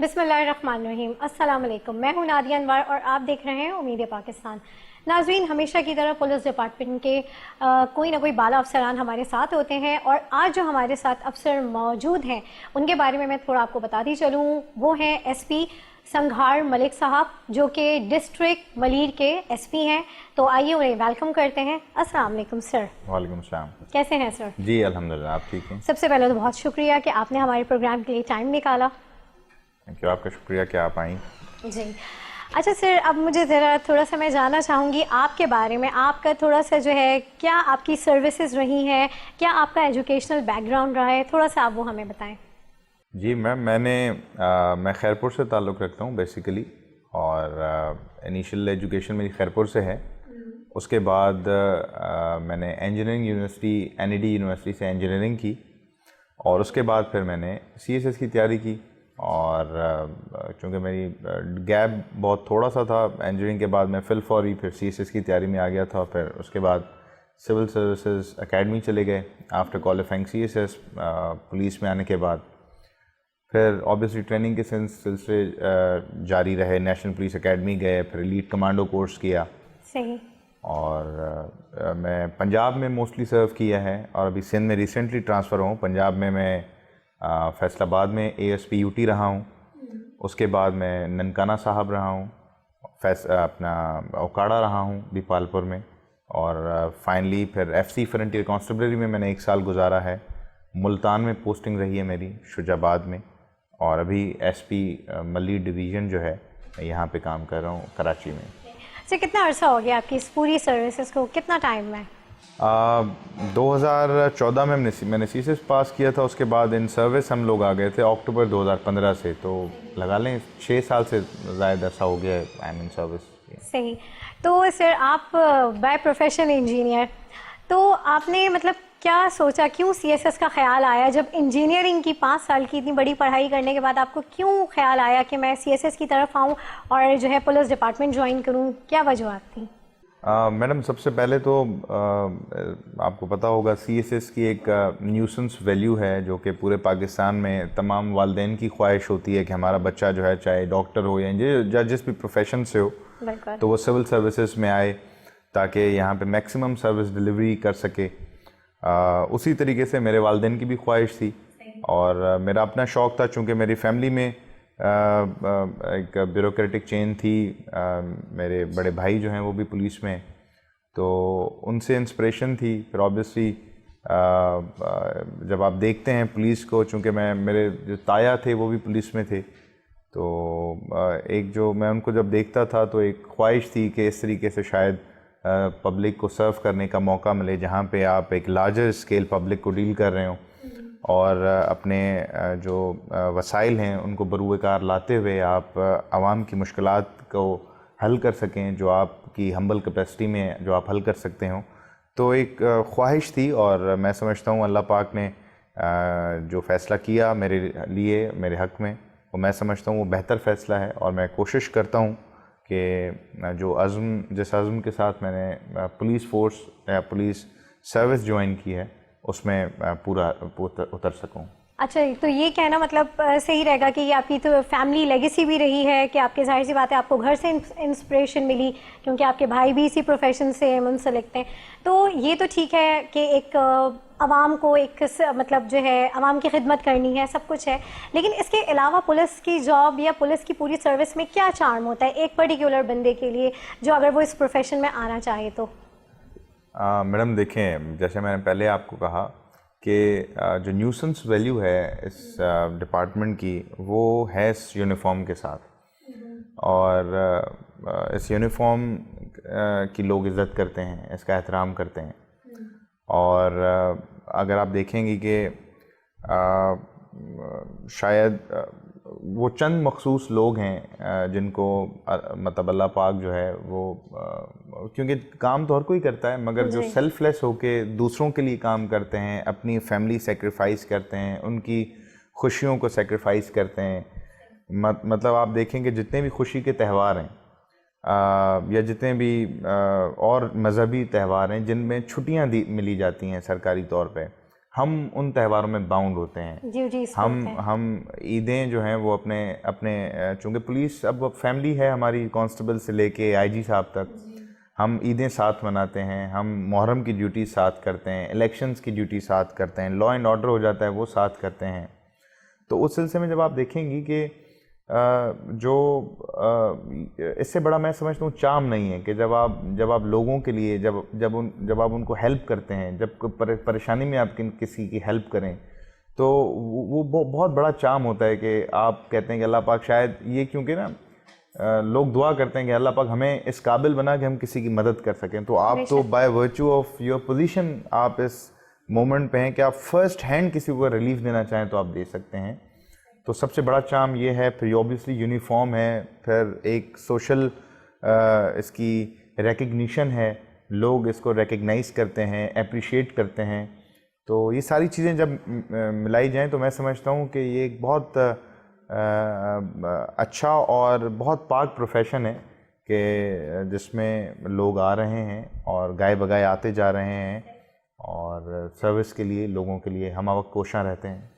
बिस्मिल्लाहिर्रहमानिर्रहीम। अस्सलाम वालेकुम। मैं हूं नादिया अनवर और आप देख रहे हैं उम्मीद है पाकिस्तान। नाज़रीन, हमेशा की तरह पुलिस डिपार्टमेंट के कोई ना कोई बाला अफसरान हमारे साथ होते हैं और आज जो हमारे साथ अफसर मौजूद हैं उनके बारे में मैं थोड़ा आपको बताती चलूँ। वो हैं एसपी संघार मलिक साहब, जो कि डिस्ट्रिक्ट मलीर के एसपी हैं। तो आइए उन्हें वेलकम करते हैं। अस्सलाम वालेकुम सर। वालेकुम सलाम। कैसे हैं सर? जी अल्हम्दुलिल्लाह, आप ठीक हैं? सबसे पहले तो बहुत शुक्रिया कि आपने हमारे प्रोग्राम के लिए टाइम निकाला। थैंक यू, आपका शुक्रिया कि आप आई। जी अच्छा सर, अब मुझे ज़रा थोड़ा सा मैं जानना चाहूँगी आपके बारे में। आपका थोड़ा सा जो है, क्या आपकी सर्विसेज रही हैं, क्या आपका एजुकेशनल बैकग्राउंड रहा है, थोड़ा सा आप वो हमें बताएं। जी मैम, मैं खैरपुर से ताल्लुक़ रखता हूँ बेसिकली, और इनिशियल एजुकेशन मेरी खैरपुर से है। उसके बाद मैंने इंजीनियरिंग यूनिवर्सिटी NED यूनिवर्सिटी से इंजीनियरिंग की, और उसके बाद फिर मैंने CSS की तैयारी की। और चूँकि मेरी गैप बहुत थोड़ा सा था, इंजीनियरिंग के बाद मैं फिर CSS की तैयारी में आ गया था। फिर उसके बाद सिविल सर्विसेज एकेडमी चले गए आफ्टर क्वालिफाइंग CSS। पुलिस में आने के बाद फिर ऑब्वियसली ट्रेनिंग के सिलसिले जारी रहे। नेशनल पुलिस एकेडमी गए, फिर एलीट कमांडो कोर्स किया। सही। और मैं पंजाब में मोस्टली सर्व किया है, और अभी सिंध में रिसेंटली ट्रांसफ़र हूँ। पंजाब में मैं फैसलाबाद में ASP UT रहा हूँ। उसके बाद मैं ननकाना साहब रहा हूँ, अपना ओकाड़ा रहा हूँ दीपालपुर में, और फाइनली फिर FC फ्रंटियर कांस्टेबलरी में मैंने 1 साल गुजारा है। मुल्तान में पोस्टिंग रही है मेरी, शुजाबाद में, और अभी SP मली डिवीज़न जो है यहाँ पे काम कर रहा हूँ कराची में। अच्छा, कितना अर्सा हो गया आपकी इस पूरी सर्विसेज को, कितना टाइम में? 2014 में मैंने CSS पास किया था। उसके बाद इन सर्विस हम लोग आ गए थे अक्टूबर 2015 से, तो लगा लें 6 साल से ज़्यादा अर्सा हो गया है आई एम इन सर्विस। सही। तो सर, आप बाय प्रोफेशन इंजीनियर, तो आपने मतलब क्या सोचा, क्यों CSS का ख्याल आया? जब इंजीनियरिंग की 5 साल की इतनी बड़ी पढ़ाई करने के बाद आपको क्यों ख्याल आया कि मैं CSS की तरफ आऊँ और जो है पुलिस डिपार्टमेंट ज्वाइन करूँ? क्या वजूहत थी? मैडम, सबसे पहले तो आपको पता होगा CSS की एक न्यूसेंस वैल्यू है, जो कि पूरे पाकिस्तान में तमाम वालिदैन की ख्वाहिश होती है कि हमारा बच्चा जो है, चाहे डॉक्टर हो या जिस भी प्रोफेशन से हो, तो वो सिविल सर्विसेज में आए ताकि यहाँ पे मैक्सिमम सर्विस डिलीवरी कर सके। उसी तरीके से मेरे वालिदैन की भी ख्वाहिश थी, और मेरा अपना शौक़ था। चूँकि मेरी फैमिली में एक ब्यूरोक्रेटिक चेन थी। मेरे बड़े भाई जो हैं वो भी पुलिस में, तो उनसे इंस्पिरेशन थी। फिर ऑब्वियसली जब आप देखते हैं पुलिस को, चूँकि मेरे जो ताया थे वो भी पुलिस में थे, तो एक जो मैं उनको जब देखता था तो एक ख्वाहिश थी कि इस तरीके से शायद पब्लिक को सर्व करने का मौका मिले, जहाँ पे आप एक लार्जर स्केल पब्लिक को डील कर रहे हो, और अपने जो वसाइल हैं उनको बरूएकार लाते हुए आप आवाम की मुश्किलात को हल कर सकें, जो आपकी हम्बल कैपेसिटी में जो आप हल कर सकते हो। तो एक ख्वाहिश थी, और मैं समझता हूँ अल्लाह पाक ने जो फ़ैसला किया मेरे लिए, मेरे हक़ में, वो मैं समझता हूँ वो बेहतर फ़ैसला है। और मैं कोशिश करता हूँ कि जिस अज़्म के साथ मैंने पुलिस फ़ोर्स या पुलिस सर्विस ज्वाइन की है, उसमें पूरा उतर सकूं। अच्छा, तो ये कहना मतलब सही रहेगा कि ये आपकी तो फैमिली लेगेसी भी रही है कि आपके, जाहिर सी बात है, आपको घर से इंस्पिरेशन मिली क्योंकि आपके भाई भी इसी प्रोफेशन से मुंसलिक थे। तो ये तो ठीक है कि एक आवाम को एक मतलब जो है आवाम की खिदमत करनी है, सब कुछ है, लेकिन इसके अलावा पुलिस की जॉब या पुलिस की पूरी सर्विस में क्या चार्म होता है एक पर्टिकुलर बंदे के लिए जो अगर वो इस प्रोफेशन में आना चाहे तो? मैडम देखें, जैसे मैंने पहले आपको कहा कि जो न्यूसेंस वैल्यू है इस डिपार्टमेंट की, वो है इस यूनिफॉर्म के साथ, और इस यूनिफॉर्म की लोग इज़्ज़त करते हैं, इसका एहतराम करते हैं। और अगर आप देखेंगे कि शायद वो चंद मखसूस लोग हैं जिनको मतलब अल्लाह पाक जो है वो क्योंकि काम तो हर कोई करता है, मगर जो सेल्फलेस होके दूसरों के लिए काम करते हैं, अपनी फैमिली सेक्रीफाइस करते हैं, उनकी खुशियों को सेक्रीफाइस करते हैं। मतलब आप देखेंगे जितने भी खुशी के त्यौहार हैं, या जितने भी और मज़हबी त्यौहार हैं जिनमें छुट्टियां मिली जाती हैं सरकारी तौर पे, हम उन त्योहारों में बाउंड होते हैं। जी जी, इसको होता है। हम ईदें जो हैं वो अपने अपने चूँकि पुलिस अब फैमिली है हमारी, कांस्टेबल से लेके आईजी साहब तक, हम ईदें साथ मनाते हैं, हम मुहर्रम की ड्यूटी साथ करते हैं, इलेक्शंस की ड्यूटी साथ करते हैं, लॉ एंड ऑर्डर हो जाता है वो साथ करते हैं। तो उस सिलसिले में जब आप देखेंगी कि इससे बड़ा मैं समझता हूँ चार्म नहीं है कि जब आप लोगों के लिए जब आप उनको हेल्प करते हैं, जब परेशानी में आप किसी की हेल्प करें, तो वो बहुत बड़ा चार्म होता है कि आप कहते हैं कि अल्लाह पाक शायद ये, क्योंकि ना लोग दुआ करते हैं कि अल्लाह पाक हमें इस काबिल बना कि हम किसी की मदद कर सकें। तो आप तो by virtue of your position आप इस मोमेंट पे हैं कि आप फर्स्ट हैंड किसी को रिलीफ देना चाहें तो आप दे सकते हैं। तो सबसे बड़ा चार्म ये है। फिर ऑब्वियसली यूनिफॉर्म है, फिर एक सोशल इसकी रिकग्निशन है, लोग इसको रिकग्नाइज करते हैं, अप्रिशिएट करते हैं। तो ये सारी चीज़ें जब मिलाई जाएं तो मैं समझता हूँ कि ये एक बहुत अच्छा और बहुत पाक प्रोफेशन है कि जिसमें लोग आ रहे हैं और गाए बगाए आते जा रहे हैं और सर्विस के लिए, लोगों के लिए हम वक्त कोशां रहते हैं।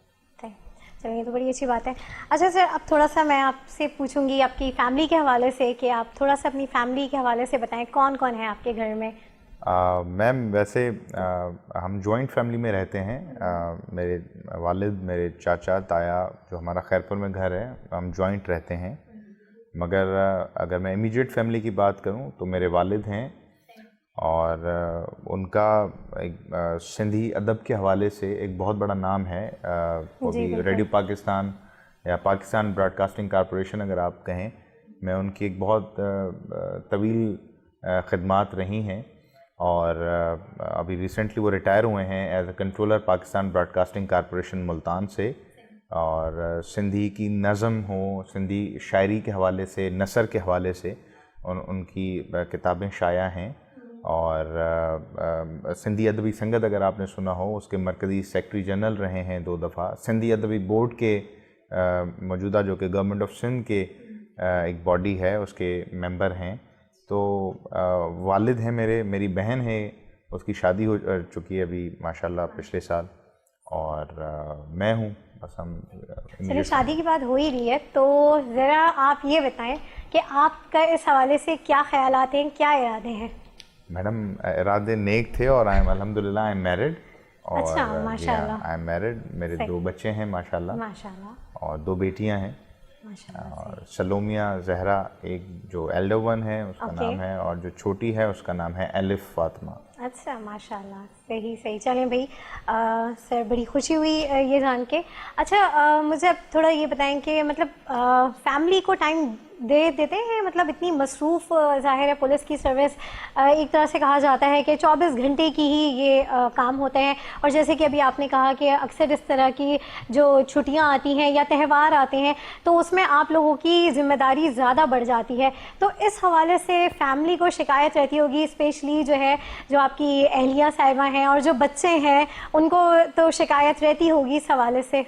चलिए, तो बड़ी अच्छी बात है। अच्छा सर, अब थोड़ा सा मैं आपसे पूछूंगी आपकी फैमिली के हवाले से कि आप थोड़ा सा अपनी फैमिली के हवाले से बताएं, कौन कौन है आपके घर में? मैम वैसे हम जॉइंट फैमिली में रहते हैं। मेरे वालिद, मेरे चाचा, ताया, जो हमारा खैरपुर में घर है, हम जॉइंट रहते हैं। मगर अगर मैं इमीडिएट फैमिली की बात करूं तो मेरे वालिद हैं और उनका एक सिंधी अदब के हवाले से एक बहुत बड़ा नाम है। वो भी रेडियो पाकिस्तान या पाकिस्तान ब्रॉडकास्टिंग कॉरपोरेशन अगर आप कहें, मैं उनकी एक बहुत तवील खिदमात रही हैं और अभी रिसेंटली वो रिटायर हुए हैं as a controller Pakistan broadcasting corporation Multan से। और सिंधी की नज़म हो, सिंधी शायरी के हवाले से, नसर के हवाले से उनकी किताबें शाया हैं। और सिंधी अदबी संगत अगर आपने सुना हो, उसके मरकज़ी सेक्रेटरी जनरल रहे हैं 2 दफ़ा। सिंधी अदबी बोर्ड के मौजूदा, जो कि गवर्नमेंट ऑफ सिंध के एक बॉडी है, उसके मेंबर हैं। तो वालिद हैं मेरी बहन है, उसकी शादी हो चुकी है अभी माशाल्लाह पिछले साल, और मैं हूँ। बस हम चलिए, शादी की बात हो ही रही है तो ज़रा आप ये बताएं कि आपका इस हवाले से क्या ख्यालात हैं, क्या इरादे हैं? मैडम इरादे नेक थे और अल्हम्दुलिल्लाह आई एम मैरिड। अच्छा, माशाल्लाह। I am married. मेरे 2 बच्चे हैं माशाल्लाह, और 2 बेटियां हैं। और सलोमिया जहरा, एक जो एल्डर वन है उसका नाम है, और जो छोटी है उसका नाम है एलिफ फातिमा। अच्छा, माशाल्लाह, सही। चलें भाई, सर बड़ी खुशी हुई ये जान के। अच्छा, मुझे अब थोड़ा ये बताएं कि मतलब फैमिली को टाइम दे देते हैं? मतलब इतनी मसरूफ़ ज़ाहिर है पुलिस की सर्विस, एक तरह से कहा जाता है कि 24 घंटे की ही ये काम होते हैं। और जैसे कि अभी आपने कहा कि अक्सर इस तरह की जो छुट्टियां आती हैं या त्यौहार आते हैं तो उसमें आप लोगों की ज़िम्मेदारी ज़्यादा बढ़ जाती है। तो इस हवाले से फैमिली को शिकायत रहती होगी, स्पेशली जो है जो आपकी अहलिया साहिबा हैं और जो बच्चे हैं उनको तो शिकायत रहती होगी इस हवाले से?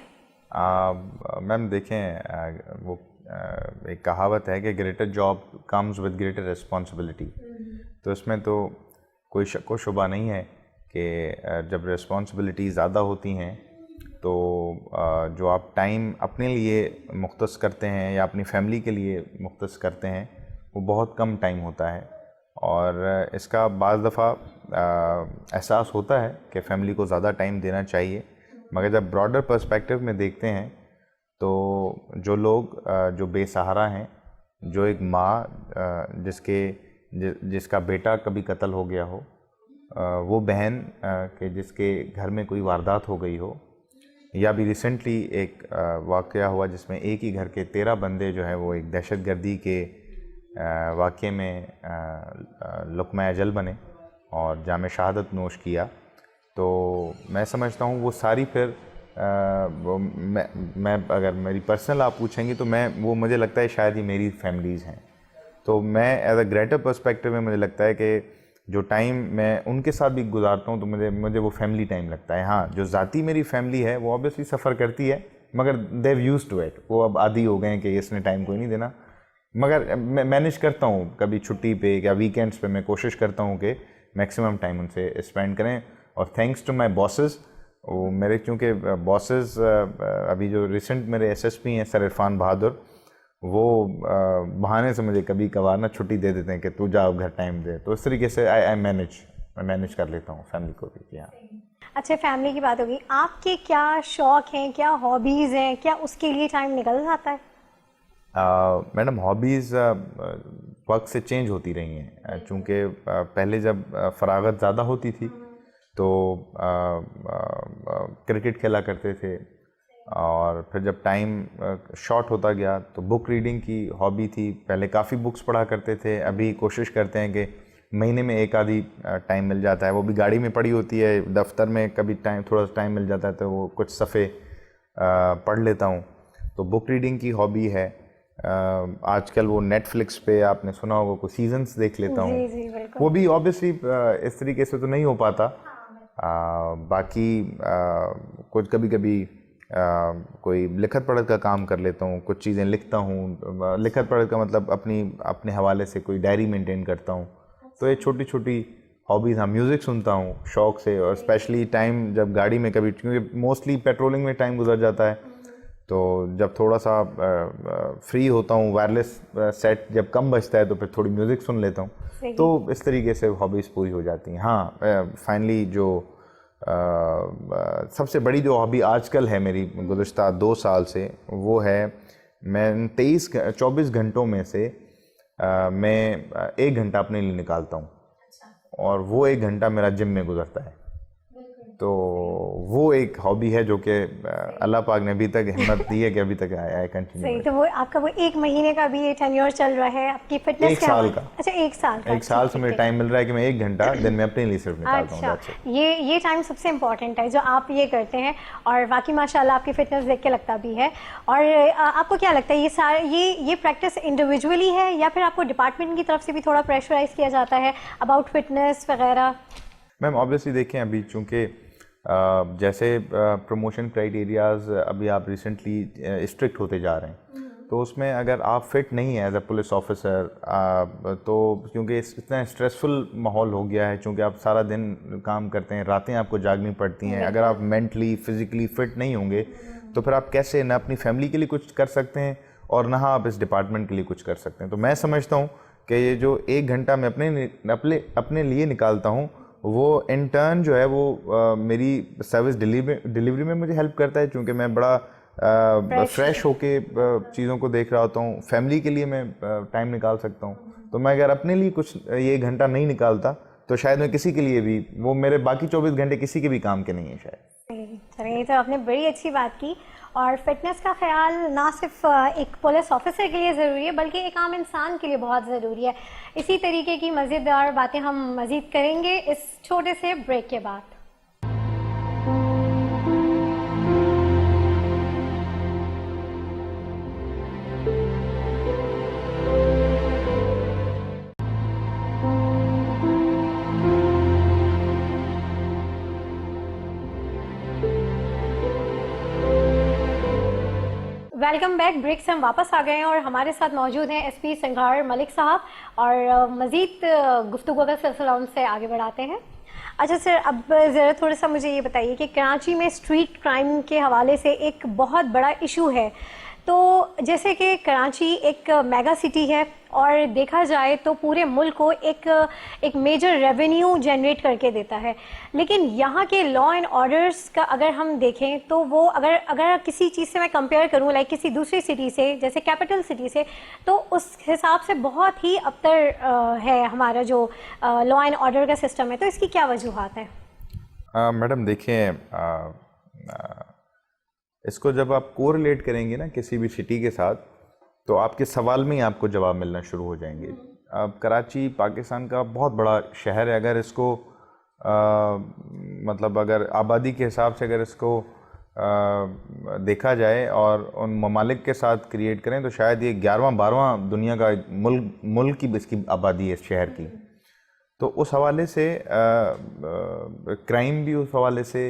मैम देखें, वो एक कहावत है कि greater job comes with greater responsibility. तो इसमें तो कोई शक व शुबा नहीं है कि जब रिस्पॉन्सिबिलिटी ज़्यादा होती हैं तो जो आप टाइम अपने लिए मुख्तस करते हैं या अपनी फैमिली के लिए मुख्तस करते हैं वो बहुत कम टाइम होता है। और इसका बाज़ दफ़ा एहसास होता है कि फ़ैमिली को ज़्यादा टाइम देना चाहिए, मगर जब ब्रॉडर पर्सपेक्टिव में देखते हैं तो जो लोग जो बेसहारा हैं, जो एक माँ जिसका बेटा कभी कत्ल हो गया हो, वो बहन के जिसके घर में कोई वारदात हो गई हो, या भी रिसेंटली एक वाक़या हुआ जिसमें एक ही घर के 13 बंदे जो है वो एक दहशतगर्दी के वाक़ये में लुक़मा अजल बने और जाम शहादत नोश किया। तो मैं समझता हूँ वो सारी फिर मैं अगर मेरी पर्सनल आप पूछेंगे तो वो मुझे लगता है शायद ही मेरी फैमिलीज़ हैं। तो मैं एज अ ग्रेटर पर्सपेक्टिव में मुझे लगता है कि जो टाइम मैं उनके साथ भी गुजारता हूँ तो मुझे वो फैमिली टाइम लगता है। हाँ, जो ज़ाती मेरी फैमिली है वो ऑब्वियसली सफ़र करती है, मगर देव यूज्ड टू इट, वो अब आदी हो गए हैं कि इसने टाइम कोई नहीं देना। मगर मैं मैनेज करता हूँ, कभी छुट्टी पे या वीकेंड्स पे मैं कोशिश करता हूँ कि मैक्सिमम टाइम उनसे स्पेंड करें। और थैंक्स टू माय बॉसेस, वो मेरे चूँकि बॉसेस अभी जो रिसेंट मेरे एसएसपी हैं सर इरफान बहादुर, वो बहाने से मुझे कभी कभार ना छुट्टी दे देते हैं कि तू जा घर टाइम दे। तो इस तरीके से मैं मैनेज कर लेता हूँ फैमिली को भी। हाँ, अच्छा, फैमिली की बात होगी, आपके क्या शौक हैं, क्या हॉबीज़ हैं, क्या उसके लिए टाइम निकल जाता है? मैडम हॉबीज़ वक्त से चेंज होती रही हैं, चूँकि पहले जब फरागत ज़्यादा होती थी तो क्रिकेट खेला करते थे, और फिर जब टाइम शॉर्ट होता गया तो बुक रीडिंग की हॉबी थी। पहले काफ़ी बुक्स पढ़ा करते थे, अभी कोशिश करते हैं कि महीने में एक आधी टाइम मिल जाता है, वो भी गाड़ी में पड़ी होती है, दफ्तर में कभी थोड़ा सा टाइम मिल जाता है तो वो कुछ सफ़े पढ़ लेता हूँ। तो बुक रीडिंग की हॉबी है। आजकल वो नेटफ्लिक्स पे आपने सुना होगा कुछ सीजन्स देख लेता हूँ। जी जी बिल्कुल। वो भी ऑब्वियसली इस तरीके से तो नहीं हो पाता। बाकी कुछ कभी कभी कोई लिखत पढ़त का काम कर लेता हूँ, कुछ चीज़ें लिखता हूँ। लिखत पढ़त का मतलब अपने हवाले से कोई डायरी मेंटेन करता हूँ। तो ये छोटी छोटी हॉबीज़। हाँ, म्यूज़िक सुनता हूँ शौक़ से, और स्पेशली टाइम जब गाड़ी में कभी, क्योंकि मोस्टली पेट्रोलिंग में टाइम गुजर जाता है, तो जब थोड़ा सा फ्री होता हूँ, वायरलेस सेट जब कम बचता है तो फिर थोड़ी म्यूज़िक सुन लेता हूँ। तो इस तरीके से हॉबीज़ पूरी हो जाती हैं। हाँ, फाइनली जो सबसे बड़ी जो हॉबी आजकल है मेरी गुज़श्ता 2 साल से, वो है मैं 24 घंटों में से मैं 1 घंटा अपने लिए निकालता हूँ, और वो 1 घंटा मेरा जिम में गुजरता है। तो वो एक हॉबी है जो कि अल्लाह पाक ने अभी तक हिम्मत दी है कि अभी तक आया है कंटिन्यू। सही, तो वो आपका वो 1 महीने का भी ये टेन्योर चल रहा है आपकी फिटनेस 1 साल का। अच्छा, 1 साल का। 1 साल से मुझे टाइम मिल रहा है कि मैं 1 घंटा दिन में अपने लिए सिर्फ निकालता हूँ। अच्छा, ये टाइम सबसे इम्पोर्टेंट है जो आप ये करते हैं, और बाकी माशाल्लाह आपकी फिटनेस देख के लगता भी है। और आपको क्या लगता है ये प्रैक्टिस इंडिविजुअली है या फिर आपको डिपार्टमेंट की तरफ से भी थोड़ा प्रेशराइज किया जाता है अबाउट फिटनेस वगैरह? मैम ऑब्वियसली देखें, अभी चूँकि जैसे प्रमोशन क्राइटेरियाज अभी आप रिसेंटली स्ट्रिक्ट होते जा रहे हैं, तो उसमें अगर आप फिट नहीं है एज अ पुलिस ऑफिसर, तो क्योंकि इतना स्ट्रेसफुल माहौल हो गया है, चूँकि आप सारा दिन काम करते हैं, रातें आपको जागनी पड़ती हैं, अगर आप मेंटली फिज़िकली फ़िट नहीं होंगे तो फिर आप कैसे ना अपनी फैमिली के लिए कुछ कर सकते हैं और ना आप इस डिपार्टमेंट के लिए कुछ कर सकते हैं। तो मैं समझता हूँ कि ये जो 1 घंटा मैं अपने लिए निकालता हूँ, वो इंटर्न जो है वो मेरी सर्विस डिलीवरी में मुझे हेल्प करता है, क्योंकि मैं बड़ा फ्रेश होके चीज़ों को देख रहा होता हूँ। फैमिली के लिए मैं टाइम निकाल सकता हूँ। तो मैं अगर अपने लिए कुछ ये 1 घंटा नहीं निकालता तो शायद मैं किसी के लिए भी, वो मेरे बाकी 24 घंटे किसी के भी काम के नहीं है शायद। चलिए, ये तो आपने बड़ी अच्छी बात की। और फिटनेस का ख्याल ना सिर्फ एक पुलिस ऑफिसर के लिए ज़रूरी है बल्कि एक आम इंसान के लिए बहुत ज़रूरी है। इसी तरीके की मज़ेदार बातें हम मज़ीद करेंगे इस छोटे से ब्रेक के बाद। Welcome back. ब्रेक से हम वापस आ गए हैं और हमारे साथ मौजूद हैं एसपी संघार मलिक साहब, और मज़ीद गुफ्तगू का सिलसिला उनसे आगे बढ़ाते हैं। अच्छा सर, अब ज़रा थोड़ा सा मुझे ये बताइए कि कराची में स्ट्रीट क्राइम के हवाले से एक बहुत बड़ा इशू है। तो जैसे कि कराची एक मेगा सिटी है और देखा जाए तो पूरे मुल्क को एक मेजर रेवेन्यू जनरेट करके देता है, लेकिन यहाँ के लॉ एंड ऑर्डर्स का अगर हम देखें तो वो अगर किसी चीज़ से मैं कंपेयर करूँ, लाइक किसी दूसरी सिटी से, जैसे कैपिटल सिटी से, तो उस हिसाब से बहुत ही अबतर है हमारा जो लॉ एंड ऑर्डर का सिस्टम है। तो इसकी क्या वजूहात है? मैडम देखिए, इसको जब आप कोरिलेट करेंगे ना किसी भी सिटी के साथ, तो आपके सवाल में ही आपको जवाब मिलना शुरू हो जाएंगे। अब कराची पाकिस्तान का बहुत बड़ा शहर है। अगर इसको मतलब अगर आबादी के हिसाब से अगर इसको देखा जाए और उन ममालिक के साथ क्रिएट करें तो शायद ये 11वां-12वां दुनिया का मुल्क की इसकी आबादी है इस शहर की। तो उस हवाले से क्राइम भी उस हवाले से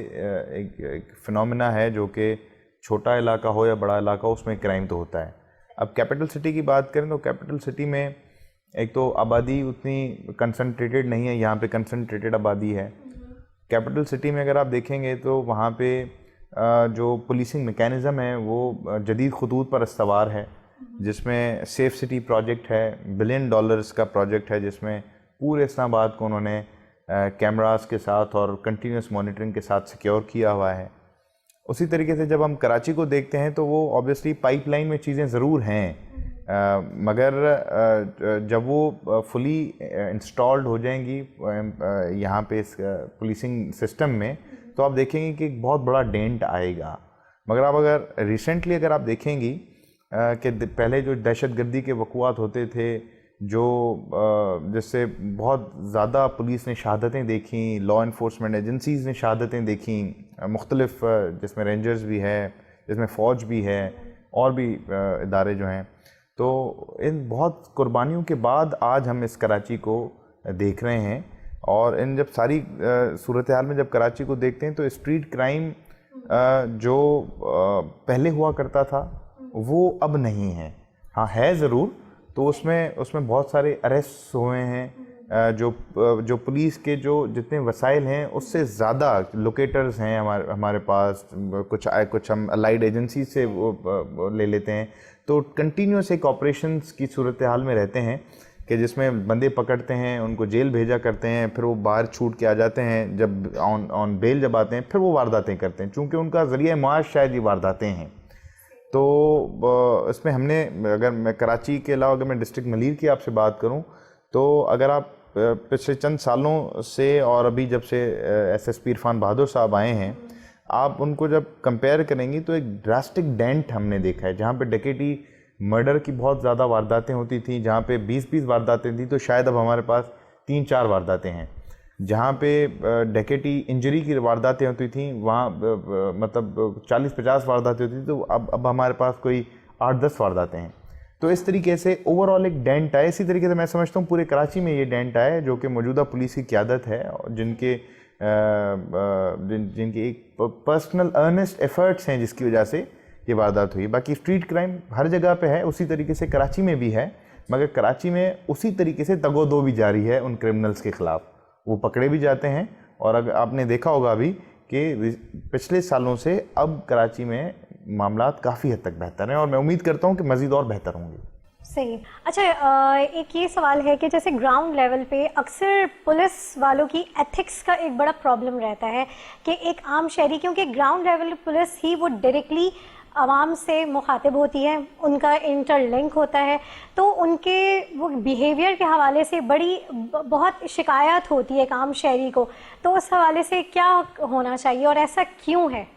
एक फिनोमेना है जो कि छोटा इलाका हो या बड़ा इलाका हो, उसमें क्राइम तो होता है। अब कैपिटल सिटी की बात करें तो कैपिटल सिटी में एक तो आबादी उतनी कंसंट्रेटेड नहीं है, यहाँ पे कंसंट्रेटेड आबादी है। कैपिटल सिटी में अगर आप देखेंगे तो वहाँ पे जो पुलिसिंग मैकेनिज़्म है वो जदीद खतूत पर इस्तवार है, जिसमें सेफ सिटी प्रोजेक्ट है, $1 बिलियन का प्रोजेक्ट है, जिसमें पूरे इस्लामाबाद को उन्होंने कैमरास के साथ और कंटिन्यूस मॉनिटरिंग के साथ सिक्योर किया हुआ है। उसी तरीके से जब हम कराची को देखते हैं तो वो ऑब्वियसली पाइपलाइन में चीज़ें ज़रूर हैं, मगर जब वो फुली इंस्टॉल्ड हो जाएंगी यहाँ पे इस पुलिसिंग सिस्टम में, तो आप देखेंगे कि एक बहुत बड़ा डेंट आएगा। मगर आप अगर रिसेंटली अगर आप देखेंगी कि पहले जो दहशतगर्दी के वक़ुआत होते थे, जो जिससे बहुत ज़्यादा पुलिस ने शहादतें देखी, लॉ इन्फोर्समेंट एजेंसीज़ ने शहादतें देखी, मुख्तलिफ जिसमें रेंजर्स भी है, जिसमें फ़ौज भी है और भी इदारे जो हैं, तो इन बहुत कुर्बानियों के बाद आज हम इस कराची को देख रहे हैं। और इन जब सारी सूरत हाल में जब कराची को देखते हैं तो स्ट्रीट क्राइम जो पहले हुआ करता था वो अब नहीं है। हाँ है ज़रूर, तो उसमें बहुत सारे अरेस्ट हुए हैं, जो पुलिस के जो जितने वसाइल हैं उससे ज़्यादा लोकेटर्स हैं हमारे पास, कुछ हम अलाइड एजेंसी से वो ले लेते हैं। तो कंटिन्यूस एक ऑपरेशंस की सूरत हाल में रहते हैं कि जिसमें बंदे पकड़ते हैं, उनको जेल भेजा करते हैं, फिर वो बाहर छूट के आ जाते हैं, जब ऑन बेल जब आते हैं फिर वो वारदातें करते हैं, चूँकि उनका ज़रिया माश शायद ये वारदातें हैं। तो इसमें हमने, अगर मैं कराची के अलावा अगर मैं डिस्ट्रिक्ट मलीर की आपसे बात करूं, तो अगर आप पिछले चंद सालों से और अभी जब से एसएसपी इरफान बहादुर साहब आए हैं, आप उनको जब कंपेयर करेंगी तो एक ड्रास्टिक डेंट हमने देखा है। जहां पे डकैती मर्डर की बहुत ज़्यादा वारदातें होती थी, जहां पे 20-20 वारदातें थी, तो शायद अब हमारे पास 3-4 वारदातें हैं। जहाँ पे डकैती इंजरी की वारदातें होती थी वहाँ मतलब 40-50 वारदातें होती थी, तो अब हमारे पास कोई 8-10 वारदातें हैं। तो इस तरीके से ओवरऑल एक डेंट आए। इसी तरीके से मैं समझता हूँ पूरे कराची में ये डेंट आए, जो कि मौजूदा पुलिस की क़यादत है, जिनके एक पर्सनल अर्नेस्ट एफर्ट्स हैं जिसकी वजह से ये वारदात हुई। बाकी स्ट्रीट क्राइम हर जगह पे है, उसी तरीके से कराची में भी है, मगर कराची में उसी तरीके से तगोदो भी जारी है उन क्रिमिनल्स के ख़िलाफ़। वो पकड़े भी जाते हैं, और अगर आपने देखा होगा अभी कि पिछले सालों से अब कराची में मामलात काफ़ी हद तक बेहतर हैं, और मैं उम्मीद करता हूँ कि मज़ीद और बेहतर होंगे। सही। अच्छा, एक ये सवाल है कि जैसे ग्राउंड लेवल पे अक्सर पुलिस वालों की एथिक्स का एक बड़ा प्रॉब्लम रहता है कि एक आम शहरी, क्योंकि ग्राउंड लेवल पुलिस ही वो डायरेक्टली आवाम से मुखातिब होती है, उनका इंटरलिंक होता है, तो उनके वो बिहेवियर के हवाले से बहुत शिकायत होती है एक आम शहरी को। तो उस हवाले से क्या होना चाहिए और ऐसा क्यों है?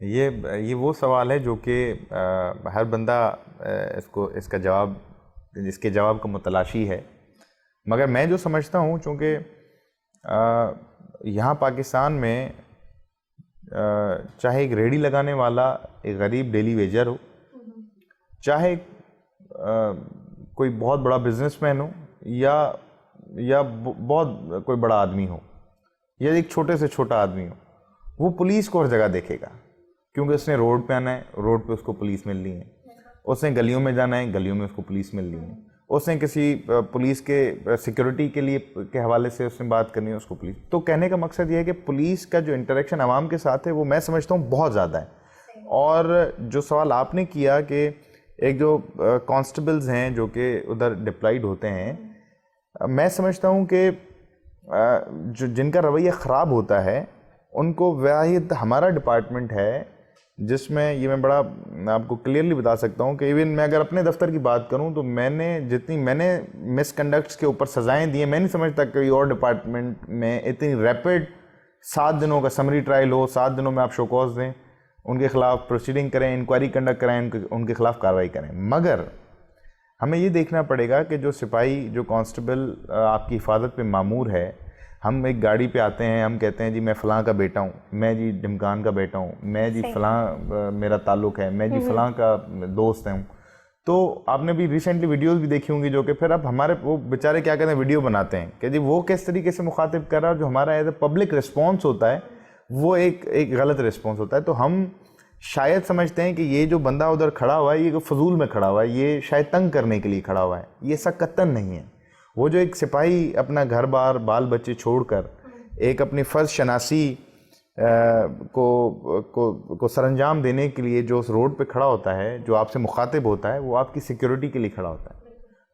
ये वो सवाल है जो कि हर बंदा इसके जवाब का मुतलाशी है। मगर मैं जो समझता हूँ, चूँकि यहाँ पाकिस्तान में चाहे एक रेडी लगाने वाला एक गरीब डेली वेजर हो, चाहे कोई बहुत बड़ा बिजनेसमैन हो, या बहुत कोई बड़ा आदमी हो, या एक छोटे से छोटा आदमी हो, वो पुलिस को हर जगह देखेगा, क्योंकि उसने रोड पे आना है, रोड पे उसको पुलिस मिल रही है, उसने गलियों में जाना है, गलियों में उसको पुलिस मिल रही है, उसने किसी पुलिस के सिक्योरिटी के हवाले से उसने बात करनी है, उसको पुलिस। तो कहने का मकसद ये है कि पुलिस का जो इंटरेक्शन आवाम के साथ है वो मैं समझता हूँ बहुत ज़्यादा है। और जो सवाल आपने किया कि एक जो कांस्टेबल्स हैं जो कि उधर डिप्लॉयड होते हैं, मैं समझता हूँ कि जिनका रवैया ख़राब होता है उनको वाहिद हमारा डिपार्टमेंट है, जिसमें ये मैं आपको क्लियरली बता सकता हूँ कि इवन मैं अगर अपने दफ्तर की बात करूँ तो मैंने मिसकंडक्ट्स के ऊपर सज़ाएं दी हैं। मैं नहीं समझता कोई और डिपार्टमेंट में इतनी रैपिड 7 दिनों का समरी ट्रायल हो, 7 दिनों में आप शोकॉज दें, उनके खिलाफ प्रोसीडिंग करें, इंक्वायरी कंडक्ट कराएं, उनके खिलाफ कार्रवाई करें। मगर हमें ये देखना पड़ेगा कि जो सिपाही, जो कांस्टेबल आपकी हिफाजत पे मामूर है, हम एक गाड़ी पे आते हैं, हम कहते हैं जी मैं फ़लाँ का बेटा हूँ, मैं जी ढमकान का बेटा हूँ, मैं जी फ़लाँ मेरा ताल्लुक़ है, मैं जी फ़लाँ का दोस्त हूँ। तो आपने भी रिसेंटली वीडियोस भी देखी होंगी जो कि फिर अब हमारे वो बेचारे क्या कहते हैं, वीडियो बनाते हैं कि जी वो किस तरीके से मुखातिब कर रहा है, जो हमारा एज ए पब्लिक रिस्पॉन्स होता है वो एक गलत रिस्पॉन्स होता है। तो हम शायद समझते हैं कि ये जो बंदा उधर खड़ा हुआ है ये फजूल में खड़ा हुआ है, ये शायद तंग करने के लिए खड़ा हुआ है। ये ऐसा कतन नहीं है। वो जो एक सिपाही अपना घर बार बाल बच्चे छोड़कर एक अपनी फ़र्ज शनासी को सरंजाम देने के लिए जो उस रोड पे खड़ा होता है, जो आपसे मुखातिब होता है, वो आपकी सिक्योरिटी के लिए खड़ा होता है।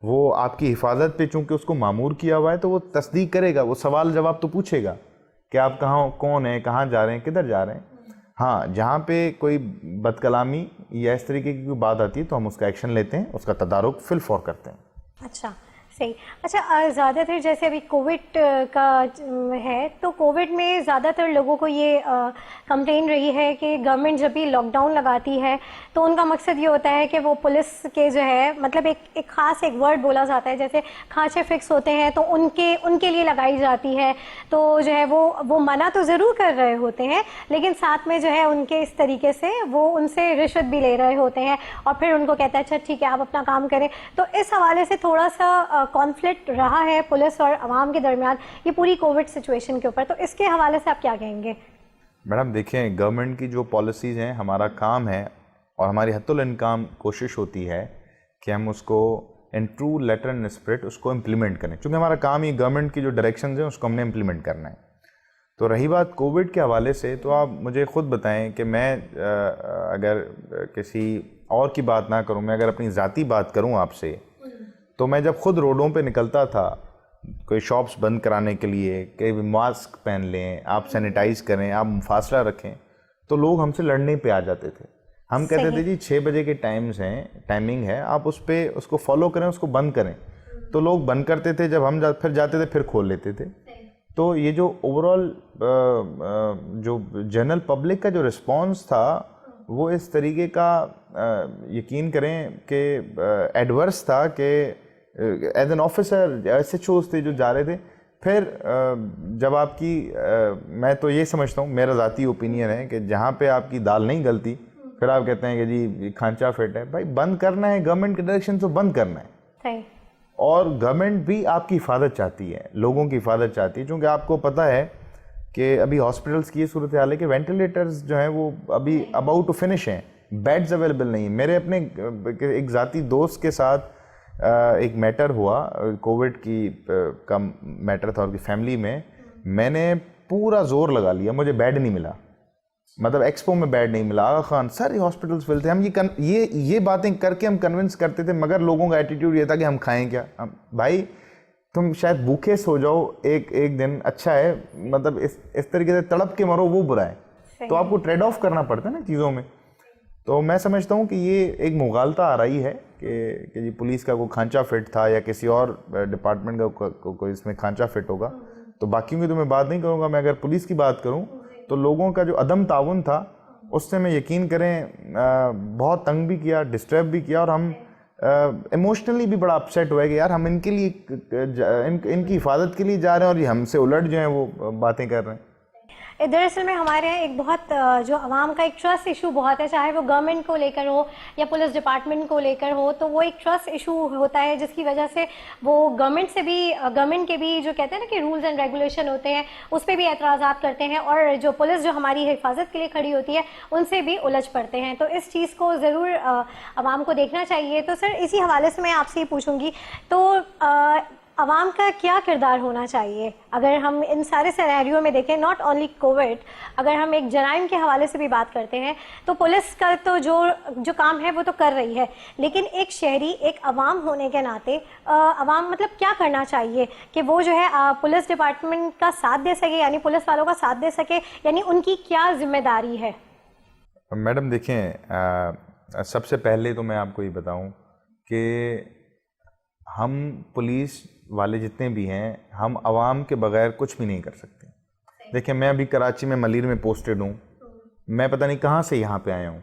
वो आपकी हिफाजत पे चूँकि उसको मामूर किया हुआ है तो वो तस्दीक करेगा, वो सवाल जवाब तो पूछेगा कि आप कहाँ, कौन है, कहाँ जा रहे हैं, किधर जा रहे हैं। हाँ, जहाँ पे कोई बदकलामी या इस तरीके की कोई बात आती है तो हम उसका एक्शन लेते हैं, उसका तदारुक फिल फौर करते हैं। अच्छा, सही। अच्छा, ज़्यादातर जैसे अभी कोविड का है, तो कोविड में ज़्यादातर लोगों को ये कंप्लेन रही है कि गवर्नमेंट जब भी लॉकडाउन लगाती है तो उनका मकसद ये होता है कि वो पुलिस के जो है मतलब एक ख़ास एक वर्ड बोला जाता है, जैसे खांचे फिक्स होते हैं तो उनके लिए लगाई जाती है। तो जो है वो मना तो ज़रूर कर रहे होते हैं, लेकिन साथ में जो है उनके इस तरीके से वो उनसे रिश्वत भी ले रहे होते हैं और फिर उनको कहता है अच्छा ठीक है आप अपना काम करें। तो इस हवाले से थोड़ा सा कॉन्फ्लिक्ट रहा है पुलिस और आवाम के दरमियान ये पूरी कोविड सिचुएशन के ऊपर, तो इसके हवाले से आप क्या कहेंगे? मैडम देखें, गवर्नमेंट की जो पॉलिसीज़ हैं, हमारा काम है और हमारी हत्तुल इनकाम कोशिश होती है कि हम उसको in true letter and spirit उसको इम्प्लीमेंट करें, क्योंकि हमारा काम ही गवर्नमेंट की जो डायरेक्शंस हैं उसको हमने इम्प्लीमेंट करना है। तो रही बात कोविड के हवाले से, तो आप मुझे ख़ुद बताएं कि मैं अगर किसी और की बात ना करूं, मैं अगर अपनी ज़ाती बात करूं आपसे, तो मैं जब खुद रोडों पे निकलता था कोई शॉप्स बंद कराने के लिए कि मास्क पहन लें, आप सैनिटाइज़ करें, आप फासला रखें, तो लोग हमसे लड़ने पे आ जाते थे। हम कहते थे जी 6 बजे के टाइमिंग है, आप उसको फॉलो करें, उसको बंद करें। तो लोग बंद करते थे, जब हम फिर जाते थे फिर खोल लेते थे। तो ये जो ओवरऑल जो जनरल पब्लिक का जो रिस्पॉन्स था वो इस तरीके का यकीन करें कि एडवर्स था कि एज एन ऑफिसर SHOs थे जो जा रहे थे। फिर जब आपकी मैं तो ये समझता हूँ, मेरा ज़ाती ओपिनियन है कि जहाँ पे आपकी दाल नहीं गलती फिर आप कहते हैं कि जी खांचा फिट है। भाई बंद करना है, गवर्नमेंट के डायरेक्शन से बंद करना है। सही। और गवर्नमेंट भी आपकी हिफाजत चाहती है, लोगों की हिफाजत चाहती है, क्योंकि आपको पता है कि अभी हॉस्पिटल्स की ये सूरत हाल है कि वेंटिलेटर्स जो हैं वो अभी अबाउट टू फिनिश हैं, बेड्स अवेलेबल नहीं है। मेरे अपने एक ज़ाती दोस्त के साथ एक मैटर हुआ, कोविड का मैटर था उनकी फैमिली में। मैंने पूरा जोर लगा लिया, मुझे बेड नहीं मिला, मतलब एक्सपो में बेड नहीं मिला, आगा खान सारे हॉस्पिटल्स फिल थे। हम ये बातें करके हम कन्विंस करते थे, मगर लोगों का एटीट्यूड ये था कि हम खाएं क्या। भाई तुम शायद भूखे सो जाओ एक दिन, अच्छा है, मतलब इस तरीके से तड़प के मरो वो बुरा है। तो आपको ट्रेड ऑफ करना पड़ता है ना चीज़ों में। तो मैं समझता हूँ कि ये एक मुगालता आ रही है कि जी पुलिस का कोई खांचा फिट था या किसी और डिपार्टमेंट का कोई इसमें खांचा फिट होगा। तो बाकियों की तो मैं बात नहीं करूँगा, मैं अगर पुलिस की बात करूँ तो लोगों का जो अदम ताउन था उससे मैं यकीन करें बहुत तंग भी किया, डिस्टर्ब भी किया, और हम इमोशनली भी बड़ा अपसेट हुआ कि यार हम इनके लिए इनकी हिफाजत के लिए जा रहे हैं और ये हमसे उलट जो हैं वो बातें कर रहे हैं। दरअसल में हमारे यहाँ एक बहुत जो आवाम का एक ट्रस्ट इशू बहुत है, चाहे वो गवर्नमेंट को लेकर हो या पुलिस डिपार्टमेंट को लेकर हो, तो वो एक ट्रस्ट इशू होता है जिसकी वजह से वो गवर्नमेंट के भी जो कहते हैं ना कि रूल्स एंड रेगुलेशन होते हैं उस पर भी एतराज़ात करते हैं, और जो पुलिस जो हमारी हिफाजत के लिए खड़ी होती है उनसे भी उलझ पड़ते हैं। तो इस चीज़ को ज़रूर आवाम को देखना चाहिए। तो सर इसी हवाले से मैं आपसे ये पूछूँगी, तो अवाम का क्या किरदार होना चाहिए अगर हम इन सारे सिनेरियो में देखें, नॉट ओनली कोविड, अगर हम एक जराइम के हवाले से भी बात करते हैं तो पुलिस का तो जो काम है वो तो कर रही है, लेकिन एक शहरी, एक अवाम होने के नाते अवाम मतलब क्या करना चाहिए कि वो जो है पुलिस डिपार्टमेंट का साथ दे सके, यानी पुलिस वालों का साथ दे सके, यानी उनकी क्या जिम्मेदारी है? मैडम देखें, सबसे पहले तो मैं आपको ये बताऊं कि हम पुलिस वाले जितने भी हैं, हम आवाम के बगैर कुछ भी नहीं कर सकते। देखिए मैं अभी कराची में मलीर में पोस्टेड हूँ, मैं पता नहीं कहाँ से यहाँ पे आया हूँ।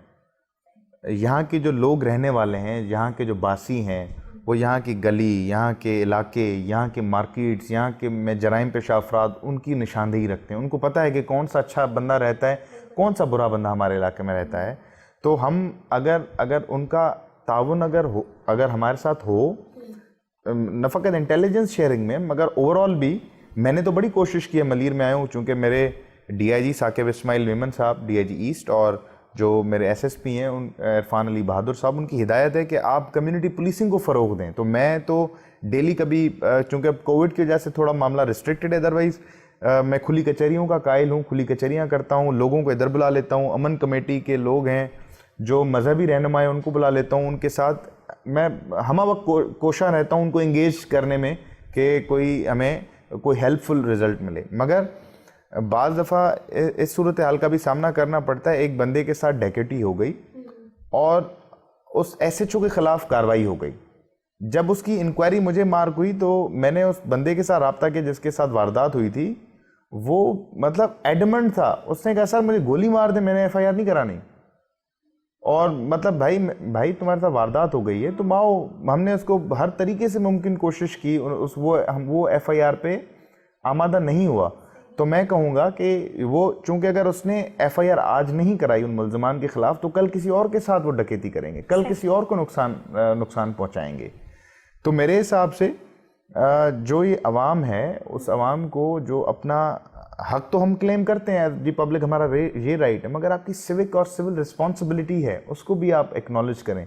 यहाँ के जो लोग रहने वाले हैं, यहाँ के जो बासी हैं, वो यहाँ की गली, यहाँ के इलाके, यहाँ के मार्केट्स, यहाँ के में जराइम पेशा अफराद उनकी निशानदेही रखते हैं। उनको पता है कि कौन सा अच्छा बंदा रहता है, कौन सा बुरा बंदा हमारे इलाके में रहता है। तो हम अगर उनका ताउन अगर हमारे साथ हो, न फ़कत इंटेलिजेंस शेयरिंग में मगर ओवरऑल भी, मैंने तो बड़ी कोशिश की है। मलीर में आया हूँ चूँकि मेरे DIG साकिब इस्माइल मेमन साहब DIG ईस्ट और जो मेरे एसएसपी हैं उन इरफान अली बहादुर साहब, उनकी हिदायत है कि आप कम्युनिटी पुलिसिंग को फ़रोग़ दें। तो मैं तो डेली कभी चूँकि अब कोविड की वजह से थोड़ा मामला रिस्ट्रिक्टेड है, अदरवाइज़ मैं खुली कचहरियों का कायल हूँ, खुली कचहरियाँ करता हूँ, लोगों को इधर बुला लेता हूँ, अमन कमेटी के लोग हैं जो मजहबी रहनुमा हैं उनको बुला लेता हूँ, उनके साथ मैं हमा वक्त कोशा रहता हूँ उनको इंगेज करने में कि कोई हमें कोई हेल्पफुल रिज़ल्ट मिले। मगर बाज़ दफ़ा इस सूरत हाल का भी सामना करना पड़ता है। एक बंदे के साथ डकैती हो गई और उस एसएचओ के ख़िलाफ़ कार्रवाई हो गई। जब उसकी इंक्वायरी मुझे मार्क हुई तो मैंने उस बंदे के साथ रब्ता किया जिसके साथ वारदात हुई थी। वो मतलब एडमंड था, उसने कहा सर मुझे गोली मार दे, मैंने एफआईआर नहीं करानी। और मतलब भाई तुम्हारे साथ वारदात हो गई है तो माओ, हमने उसको हर तरीके से मुमकिन कोशिश की, वो एफआईआर पे आमादा नहीं हुआ। तो मैं कहूँगा कि वो चूँकि अगर उसने एफआईआर आज नहीं कराई उन मुल्ज़मान के ख़िलाफ़ तो कल किसी और के साथ वो डकैती करेंगे, कल किसी और को नुकसान पहुँचाएंगे। तो मेरे हिसाब से जो ये अवाम है, उस अवाम को जो अपना हक तो हम क्लेम करते हैं एज दी पब्लिक, हमारा ये राइट है, मगर आपकी सिविक और सिविल रिस्पॉन्सिबिलिटी है, उसको भी आप एक्नॉलेज करें।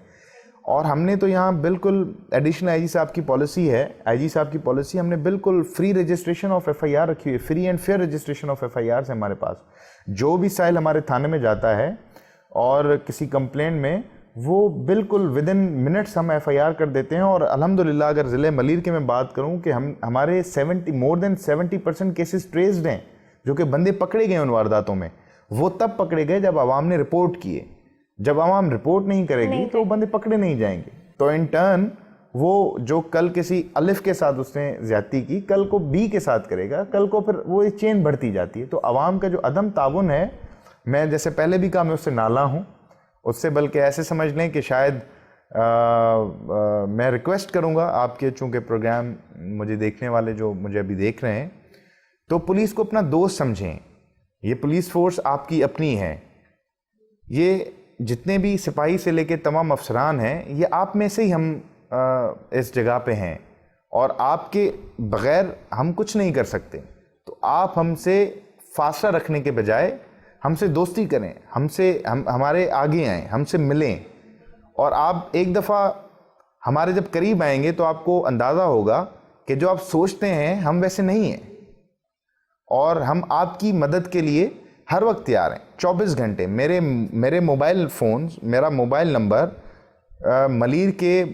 और हमने तो यहाँ बिल्कुल एडिशनल आईजी साहब की पॉलिसी है, आईजी साहब की पॉलिसी, हमने बिल्कुल फ्री रजिस्ट्रेशन ऑफ एफआईआर रखी हुई है, free and fair registration of FIR है हमारे पास। जो भी साइल हमारे थाने में जाता है और किसी कंप्लेंट में, वो बिल्कुल विद इन मिनट्स हम एफआईआर कर देते हैं। और अल्हम्दुलिल्लाह अगर ज़िले मलीर की मैं बात करूं कि हमारे मोर देन 70% केसेस ट्रेस्ड हैं, जो कि बंदे पकड़े गए उन वारदातों में। वो तब पकड़े गए जब आवाम ने रिपोर्ट किए। जब आवाम रिपोर्ट नहीं करेगी तो वो बंदे पकड़े नहीं जाएंगे। तो इन टर्न वो जो कल किसी अलिफ के साथ उसने ज़्यादती की, कल को बी के साथ करेगा, कल को फिर वो एक चेन बढ़ती जाती है। तो आवाम का जो अदम ताउन है, मैं जैसे पहले भी कहा, मैं उससे नाला हूँ, उससे बल्कि ऐसे समझ लें कि शायद मैं रिक्वेस्ट करूँगा आपके, चूँकि प्रोग्राम मुझे देखने वाले जो मुझे अभी देख रहे हैं, तो पुलिस को अपना दोस्त समझें। ये पुलिस फोर्स आपकी अपनी है, ये जितने भी सिपाही से लेके तमाम अफसरान हैं, ये आप में से ही हम इस जगह पे हैं और आपके बग़ैर हम कुछ नहीं कर सकते। तो आप हमसे फासला रखने के बजाय हमसे दोस्ती करें, हमारे आगे आएँ, हमसे मिलें। और आप एक दफ़ा हमारे जब करीब आएंगे तो आपको अंदाज़ा होगा कि जो आप सोचते हैं हम वैसे नहीं हैं, और हम आपकी मदद के लिए हर वक्त तैयार हैं। 24 घंटे मेरे मोबाइल फ़ोन, मेरा मोबाइल नंबर मलीर के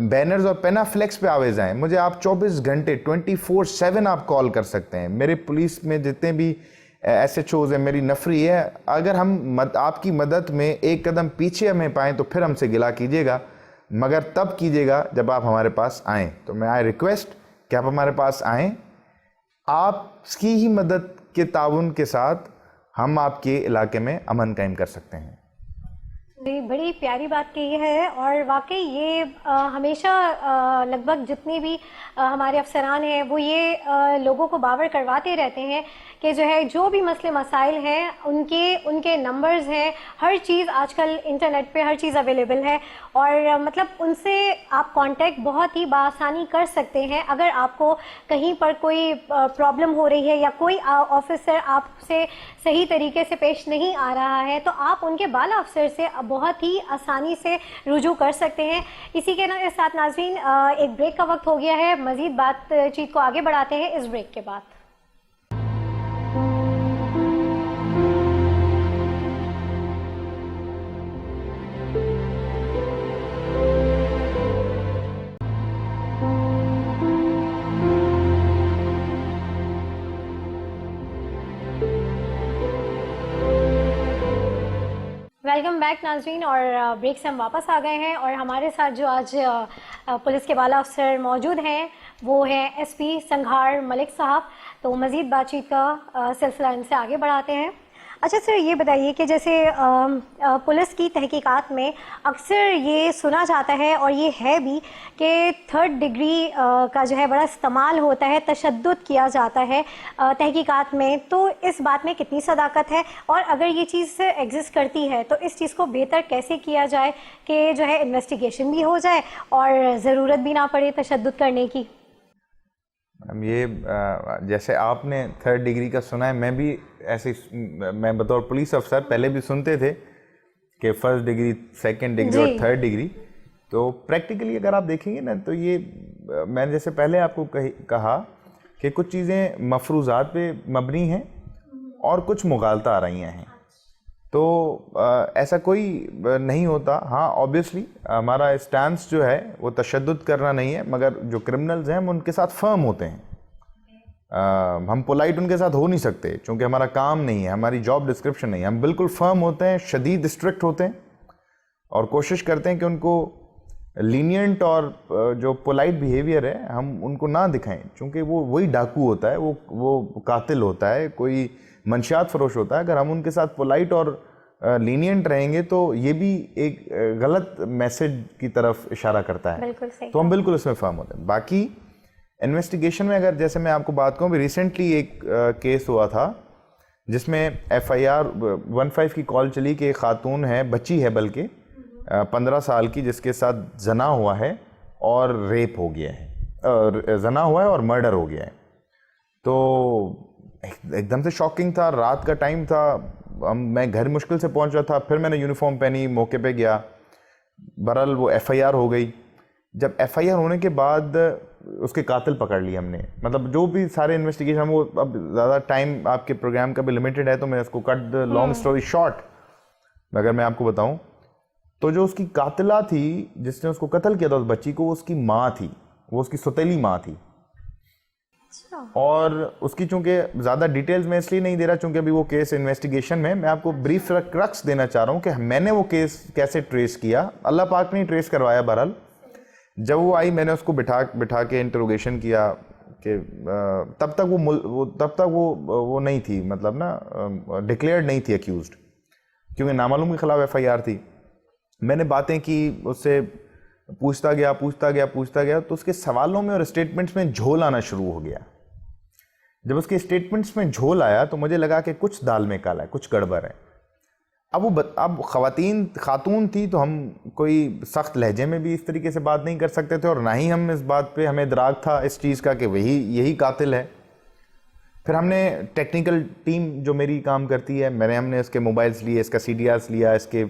बैनर्स और पेनाफ्लेक्स पे आवेज़ हैं। मुझे आप 24 घंटे 24/7 आप कॉल कर सकते हैं। मेरे पुलिस में जितने भी एसएचओज़ हैं, मेरी नफरी है। अगर हम आपकी मदद में एक कदम पीछे हमें पाएँ तो फिर हमसे गिला कीजिएगा, मगर तब कीजिएगा जब आप हमारे पास आएँ। तो मैं आई रिक्वेस्ट कि आप हमारे पास आएँ। आपकी ही मदद के ताउन के साथ हम आपके इलाके में अमन कायम कर सकते हैं। जी, बड़ी प्यारी बात कही है। और वाकई ये हमेशा लगभग जितने भी हमारे अफसरान हैं वो ये लोगों को बावर करवाते रहते हैं कि जो है, जो भी मसले मसाइल हैं उनके नंबर्स हैं, हर चीज़ आजकल इंटरनेट पे हर चीज़ अवेलेबल है। और मतलब उनसे आप कांटेक्ट बहुत ही बासानी कर सकते हैं। अगर आपको कहीं पर कोई प्रॉब्लम हो रही है या कोई ऑफिसर आपसे सही तरीके से पेश नहीं आ रहा है, तो आप उनके बाला अफसर से बहुत ही आसानी से रुजू कर सकते हैं। इसी के साथ नाज़रीन, एक ब्रेक का वक्त हो गया है। मज़ीद बातचीत को आगे बढ़ाते हैं इस ब्रेक के बाद। वेलकम बैक नाज़रीन। और ब्रेक से हम वापस आ गए हैं और हमारे साथ जो आज पुलिस के बाला अफसर मौजूद हैं वो हैं एसपी संघार मलिक साहब। तो मज़ीद बातचीत का सिलसिला इनसे आगे बढ़ाते हैं। अच्छा सर, ये बताइए कि जैसे पुलिस की तहकीकात में अक्सर ये सुना जाता है और ये है भी कि 3rd डिग्री का जो है बड़ा इस्तेमाल होता है, तशद्दुद किया जाता है तहकीकात में। तो इस बात में कितनी सदाकत है, और अगर ये चीज़ एग्जिस्ट करती है तो इस चीज़ को बेहतर कैसे किया जाए कि जो है इन्वेस्टिगेशन भी हो जाए और ज़रूरत भी ना पड़े तशद्दुद करने की? ये जैसे आपने 3rd डिग्री का सुना है, मैं भी ऐसे, मैं बतौर पुलिस अफसर पहले भी सुनते थे, कि फर्स्ट डिग्री, सेकंड डिग्री और थर्ड डिग्री। तो प्रैक्टिकली अगर आप देखेंगे ना तो ये मैंने जैसे पहले आपको कहा कि कुछ चीज़ें मफरूज़ात पे मबनी हैं और कुछ मुगालता आ रही हैं। तो ऐसा कोई नहीं होता। हाँ, ऑब्वियसली हमारा स्टैंस जो है वो तशद्दुद करना नहीं है, मगर जो क्रिमिनल्स हैं हम उनके साथ फर्म होते हैं। हम पोलाइट उनके साथ हो नहीं सकते क्योंकि हमारा काम नहीं है, हमारी जॉब डिस्क्रिप्शन नहीं है। हम बिल्कुल फर्म होते हैं, शदीद स्ट्रिक्ट होते हैं और कोशिश करते हैं कि उनको लीनियंट और जो पोलाइट बिहेवियर है हम उनको ना दिखाएं, क्योंकि वो वही डाकू होता है, वो कातिल होता है, कोई मंशियात फरोश होता है। अगर हम उनके साथ पोलाइट और लीनियंट रहेंगे तो ये भी एक गलत मैसेज की तरफ इशारा करता है। बिल्कुल सही। तो हम बिल्कुल उसमें फर्म होते हैं। बाकी इन्वेस्टिगेशन में अगर जैसे मैं आपको बात कहूँ, रिसेंटली एक केस हुआ था जिसमें FIR 15 की कॉल चली कि एक खातून है, बच्ची है बल्कि 15 साल की, जिसके साथ जना हुआ है और रेप हो गया है, और जना हुआ है और मर्डर हो गया है। तो एकदम से शॉकिंग था, रात का टाइम था, मैं घर मुश्किल से पहुंच रहा था, फिर मैंने यूनिफॉर्म पहनी, मौके पे गया, बहरहाल वो FIR हो गई। जब FIR होने के बाद उसके कातिल पकड़ लिए हमने। मतलब जो भी सारे इन्वेस्टिगेशन, वो अब ज़्यादा टाइम आपके प्रोग्राम का भी लिमिटेड है तो मैं उसको cut the long story short अगर मैं आपको बताऊं तो जो उसकी कातिला थी जिसने उसको कत्ल किया था उस बच्ची को, वो उसकी माँ थी, वो उसकी सौतेली माँ थी। और उसकी चूंकि ज़्यादा डिटेल्स मैं इसलिए नहीं दे रहा क्योंकि अभी वो केस इन्वेस्टिगेशन में, मैं आपको ब्रीफ क्रक्स देना चाह रहा हूँ कि मैंने वो केस कैसे ट्रेस किया। अल्लाह पाक ने ट्रेस करवाया। बहरहाल जब वो आई मैंने उसको बिठा के इंटरोगेशन किया कि तब तक वो नहीं थी, मतलब ना डिक्लेयर्ड नहीं थी अक्यूज्ड, क्योंकि नामालूम के खिलाफ FIR थी। मैंने बातें की उससे, पूछता गया तो उसके सवालों में और स्टेटमेंट्स में झोल आना शुरू हो गया। जब उसके स्टेटमेंट्स में झोल आया तो मुझे लगा कि कुछ दाल में काला है, कुछ गड़बड़ है। अब खातून थी तो हम कोई सख्त लहजे में भी इस तरीके से बात नहीं कर सकते थे, और ना ही हम इस बात पे हमें इदराक था इस चीज़ का कि यही कातिल है। फिर हमने टेक्निकल टीम जो मेरी काम करती है, हमने इसके मोबाइल्स लिए, इसका CDRs लिया, इसके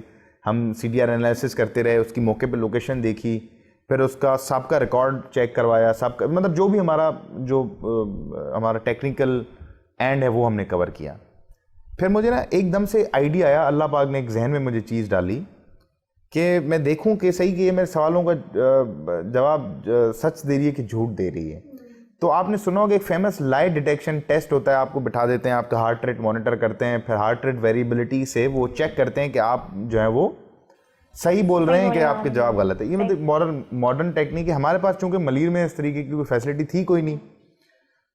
हम CDR एनालिसिस करते रहे, उसकी मौके पे लोकेशन देखी, फिर उसका सबका रिकॉर्ड चेक करवाया, सबका मतलब जो भी हमारा टेक्निकल एंड है वो हमने कवर किया। फिर मुझे ना एकदम से आइडिया आया, अल्लाह पाक ने एक जहन में मुझे चीज़ डाली कि मैं देखूं कि सही कि ये मेरे सवालों का जवाब सच दे रही है कि झूठ दे रही है। तो आपने सुना होगा एक फेमस लाई डिटेक्शन टेस्ट होता है, आपको बिठा देते हैं, आपका हार्ट रेट मॉनिटर करते हैं, फिर हार्ट रेट वेरिएबिलिटी से वो चेक करते हैं कि आप जो है वो सही बोल रहे हैं कि आपके जवाब गलत है। ये मतलब मॉडर्न टेक्निक है। हमारे पास चूंकि मलीर में इस तरीके की कोई फैसिलिटी थी कोई नहीं,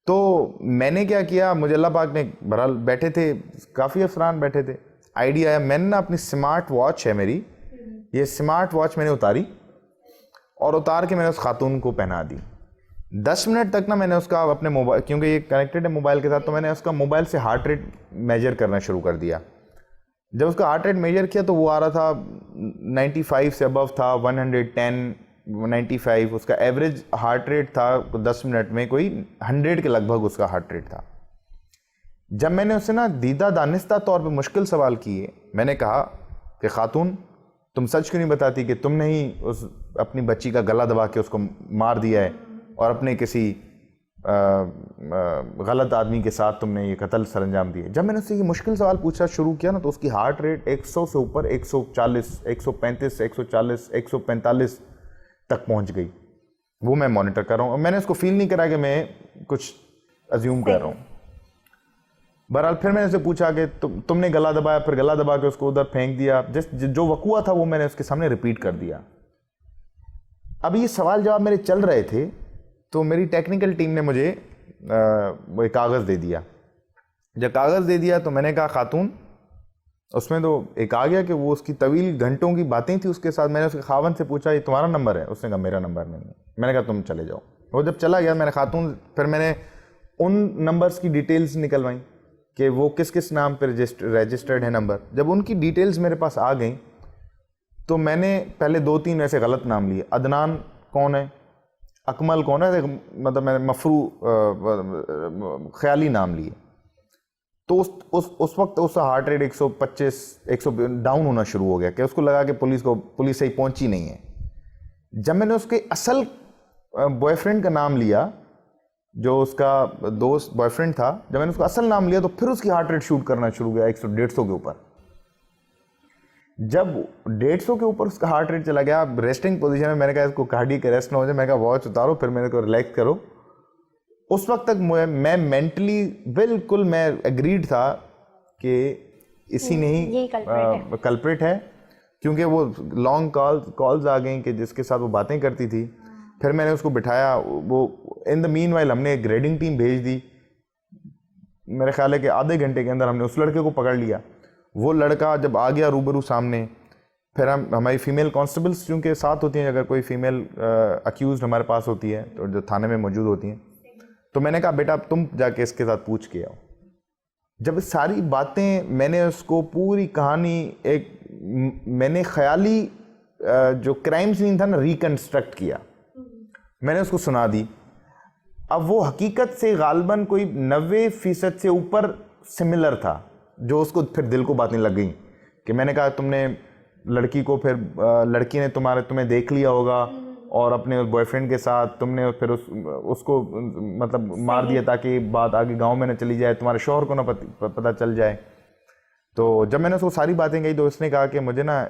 तो मैंने क्या किया, मुझे अल्लाह पाक ने, बहरहाल बैठे थे काफ़ी अफसरान बैठे थे, आइडिया आया। मैंने ना अपनी स्मार्ट वॉच है मेरी, ये स्मार्ट वॉच मैंने उतारी और उतार के मैंने उस खातून को पहना दी। 10 मिनट तक ना मैंने उसका अपने मोबाइल, क्योंकि ये कनेक्टेड है मोबाइल के साथ, तो मैंने उसका मोबाइल से हार्ट रेट मेजर करना शुरू कर दिया। जब उसका हार्ट रेट मेजर किया तो वो आ रहा था 95 से अबव था, 110, 95 उसका एवरेज हार्ट रेट था। 10 मिनट में कोई 100 के लगभग उसका हार्ट रेट था। जब मैंने उससे ना दीदा दानिस्ता तौर पे मुश्किल सवाल किए, मैंने कहा कि खातून तुम सच क्यों नहीं बताती कि तुमने ही उस अपनी बच्ची का गला दबा के उसको मार दिया है और अपने किसी गलत आदमी के साथ तुमने ये कत्ल सरंजाम दिया। जब मैंने उससे ये मुश्किल सवाल पूछना शुरू किया ना तो उसकी हार्ट रेट 100 से ऊपर 140, 135, 140, 145 तक पहुंच गई। वो मैं मॉनिटर कर रहा हूँ, मैंने उसको फील नहीं करा कि मैं कुछ अज्यूम कर रहा हूँ। बहरहाल फिर मैंने उससे पूछा कि तुमने गला दबाया, फिर गला दबा के उसको उधर फेंक दिया। जो वकूआ था वो मैंने उसके सामने रिपीट कर दिया। अब ये सवाल जवाब मेरे चल रहे थे तो मेरी टेक्निकल टीम ने मुझे वो एक कागज़ दे दिया। जब कागज़ दे दिया तो मैंने कहा खातून, उसमें तो एक आ गया कि वो उसकी तवील घंटों की बातें थी उसके साथ। मैंने उसके खावन से पूछा ये तुम्हारा नंबर है? उसने कहा मेरा नंबर नहीं है। मैंने कहा तुम चले जाओ। वो जब चला गया मैंने खातून, फिर मैंने उन नंबर्स की डिटेल्स निकलवाई कि वो किस किस नाम पर रजिस्टर्ड है नंबर। जब उनकी डिटेल्स मेरे पास आ गई तो मैंने पहले 2-3 ऐसे गलत नाम लिए। अदनान कौन है, अकमल कौन है, मतलब मैंने मफरू ख्याली नाम लिए। तो उस वक्त उसका हार्ट रेट 125 100 डाउन होना शुरू हो गया कि उसको लगा कि पुलिस सही पहुंची नहीं है। जब मैंने उसके असल बॉयफ्रेंड का नाम लिया, जो उसका दोस्त बॉयफ्रेंड था, जब मैंने उसका असल नाम लिया तो फिर उसकी हार्ट रेट शूट करना शुरू हो गया 100-150 के ऊपर। जब 150 के ऊपर उसका हार्ट रेट चला गया, रेस्टिंग पोजीशन में, मैंने कहा इसको कार्डियक अरेस्ट ना हो जाए, मैं कहा वॉच उतारो, फिर मैंने को रिलैक्स करो। उस वक्त तक मैं मेंटली बिल्कुल मैं एग्रीड था कि इसी ने ही कल्प्रिट है, क्योंकि वो लॉन्ग कॉल्स आ गई कि जिसके साथ वो बातें करती थी। फिर मैंने उसको बिठाया, वो इन द मीन वाइल हमने एक ग्रेडिंग टीम भेज दी। मेरे ख्याल है कि आधे घंटे के अंदर हमने उस लड़के को पकड़ लिया। वो लड़का जब आ गया रूबरू सामने, फिर हमारी फीमेल कांस्टेबल्स चूँकि साथ होती हैं, अगर कोई फीमेल अक्यूज़ हमारे पास होती है तो जो थाने में मौजूद होती हैं, तो मैंने कहा बेटा तुम जाके इसके साथ पूछ के आओ। जब सारी बातें मैंने उसको पूरी कहानी मैंने ख्याली जो क्राइम सीन था ना रिकंस्ट्रक्ट किया, मैंने उसको सुना दी। अब वो हकीकत से गालबन कोई 90% से ऊपर सिमिलर था, जो उसको फिर दिल को बातें लग गई कि मैंने कहा तुमने लड़की को, फिर लड़की ने तुम्हें देख लिया होगा और अपने बॉयफ्रेंड के साथ तुमने फिर उसको मतलब मार दिया ताकि बात आगे गांव में न चली जाए, तुम्हारे शौहर को ना पता चल जाए। तो जब मैंने उसको सारी बातें कही तो उसने कहा कि मुझे ना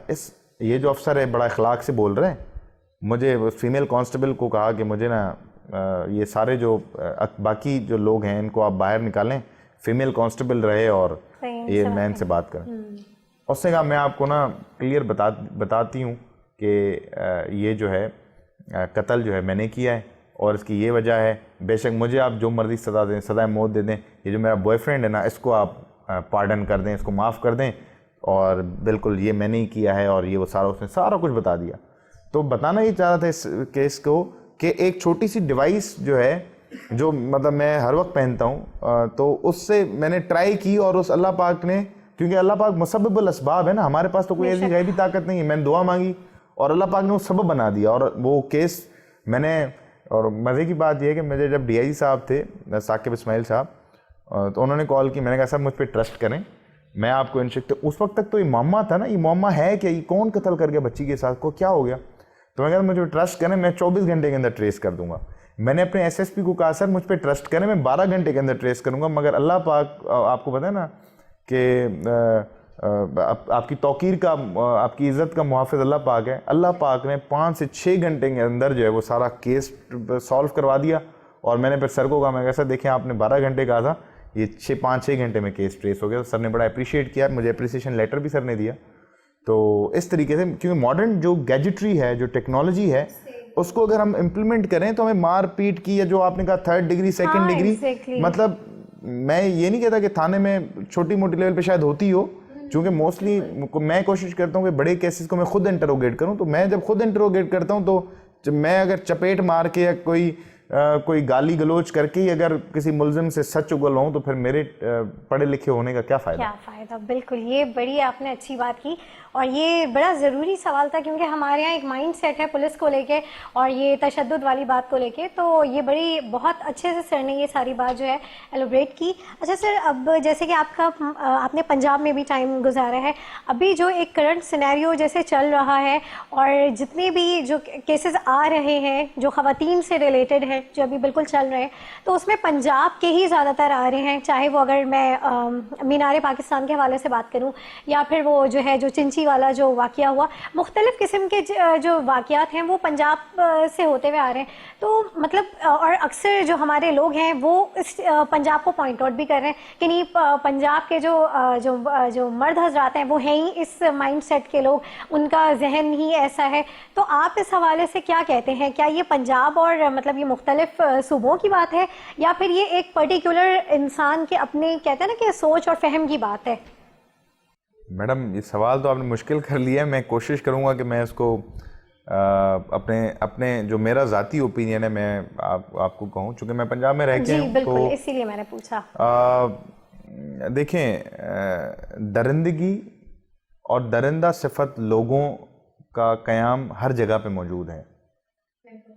ये जो अफसर है बड़ा अखलाक से बोल रहे हैं, मुझे फीमेल कांस्टेबल को कहा कि मुझे ना ये सारे जो बाकी जो लोग हैं इनको आप बाहर निकालें, फीमेल कांस्टेबल रहे और ये मैन से बात करें। उसने कहा मैं आपको ना क्लियर बताती हूँ कि ये जो है कत्ल जो है मैंने किया है और इसकी ये वजह है। बेशक मुझे आप जो मर्जी सज़ा दें, सज़ाए मौत दे दें, ये जो मेरा बॉयफ्रेंड है ना इसको आप पार्डन कर दें, इसको माफ़ कर दें, और बिल्कुल ये मैंने ही किया है, और ये वो सारा उसने सारा कुछ बता दिया। तो बताना ही चाह रहा था इस केस को कि एक छोटी सी डिवाइस जो है, जो मतलब मैं हर वक्त पहनता हूँ, तो उससे मैंने ट्राई की, और उस अल्लाह पाक ने, क्योंकि अल्लाह पाक मुसब्बिबुल असबाब है ना, हमारे पास तो कोई ऐसी गैबी ताकत नहीं है। मैंने दुआ मांगी और अल्लाह पाक ने वो सबब बना दिया, और वो केस मैंने, और मज़े की बात यह है कि मुझे जब DIG साहब थे साकिब इस्माइल साहब, तो उन्होंने कॉल की, मैंने कहा सर मुझ पर ट्रस्ट करें, मैं आपको तो उस वक्त तक तो ये मामा था ना, ये मामा है कि ये कौन कत्ल कर गया बच्ची के साथ, को क्या हो गया। तो मैं कहा मुझे ट्रस्ट करें, मैं 24 घंटे के अंदर ट्रेस कर दूंगा। मैंने अपने SSP को कहा सर मुझ पर ट्रस्ट करें, मैं 12 घंटे के अंदर ट्रेस करूंगा, मगर अल्लाह पाक, आपको पता है ना कि आपकी तौकीर का, आपकी इज़्ज़त का मुहाफ़िज़ अल्लाह पाक है। अल्लाह पाक ने 5 से 6 घंटे के अंदर जो है वो सारा केस सॉल्व करवा दिया। और मैंने फिर सर को कहा, मैं कैसा देखें आपने 12 घंटे कहा था, ये 5-6 घंटे में केस ट्रेस हो गया। तो सर ने बड़ा अप्रिशिएट किया, मुझे अप्रिसिएशन लेटर भी सर ने दिया। तो इस तरीके से, क्योंकि मॉडर्न जो गैजेट्री है, जो टेक्नोलॉजी है, उसको अगर हम इम्प्लीमेंट करें तो हमें मार पीट की, या जो आपने कहा 3rd डिग्री 2nd डिग्री, मतलब मैं ये नहीं कहता कि थाने में छोटी मोटी लेवल पे शायद होती हो, क्योंकि मोस्टली मैं कोशिश करता हूँ कि बड़े केसेस को मैं खुद इंटरोगेट करूँ। तो मैं जब खुद इंटरोगेट करता हूँ, तो मैं अगर चपेट मार के या कोई गाली गलोच करके ही अगर किसी मुल्जिम से सच उगलवाऊँ, तो फिर मेरे पढ़े लिखे होने का क्या फ़ायदा। बिल्कुल, ये बड़ी आपने अच्छी बात की, और ये बड़ा ज़रूरी सवाल था, क्योंकि हमारे यहाँ एक माइंड सेट है पुलिस को लेके और ये तशद्दुद वाली बात को लेके। तो ये बहुत अच्छे से सर ने ये सारी बात जो है एलोब्रेट की। अच्छा सर, अब जैसे कि आपने पंजाब में भी टाइम गुजारा है, अभी जो एक करंट सिनेरियो जैसे चल रहा है, और जितने भी जो केसेस आ रहे हैं जो ख़वातीन से रिलेटेड हैं, जो अभी बिल्कुल चल रहे हैं, तो उसमें पंजाब के ही ज़्यादातर आ रहे हैं। चाहे वो, अगर मैं मीनार पाकिस्तान के हवाले से बात करूँ, या फिर वो जो है जो चिंची वाला जो वाक़या हुआ, मुख्तलिफ़ किस्म के जो वाक़यात हैं वो पंजाब से होते हुए आ रहे हैं। तो मतलब, और अक्सर जो हमारे लोग हैं वो इस पंजाब को पॉइंट आउट भी कर रहे हैं कि नहीं, पंजाब के जो मर्द हजरात हैं वो हैं ही इस माइंड सेट के लोग, उनका जहन ही ऐसा है। तो आप इस हवाले से क्या कहते हैं? क्या ये पंजाब और मतलब ये मुख्तलिफ सूबों की बात है, या फिर ये एक पर्टिकुलर इंसान के अपने, कहते हैं ना कि सोच और फहम की बात है? मैडम, ये सवाल तो आपने मुश्किल कर लिया है। मैं कोशिश करूंगा कि मैं इसको अपने जो मेरा ज़ाती ओपिनियन है मैं आपको कहूँ, चूँकि मैं पंजाब में रह के हूँ, तो इसीलिए मैंने पूछा। देखें, दरिंदगी और दरिंदा सिफत लोगों का क़याम हर जगह पे मौजूद है।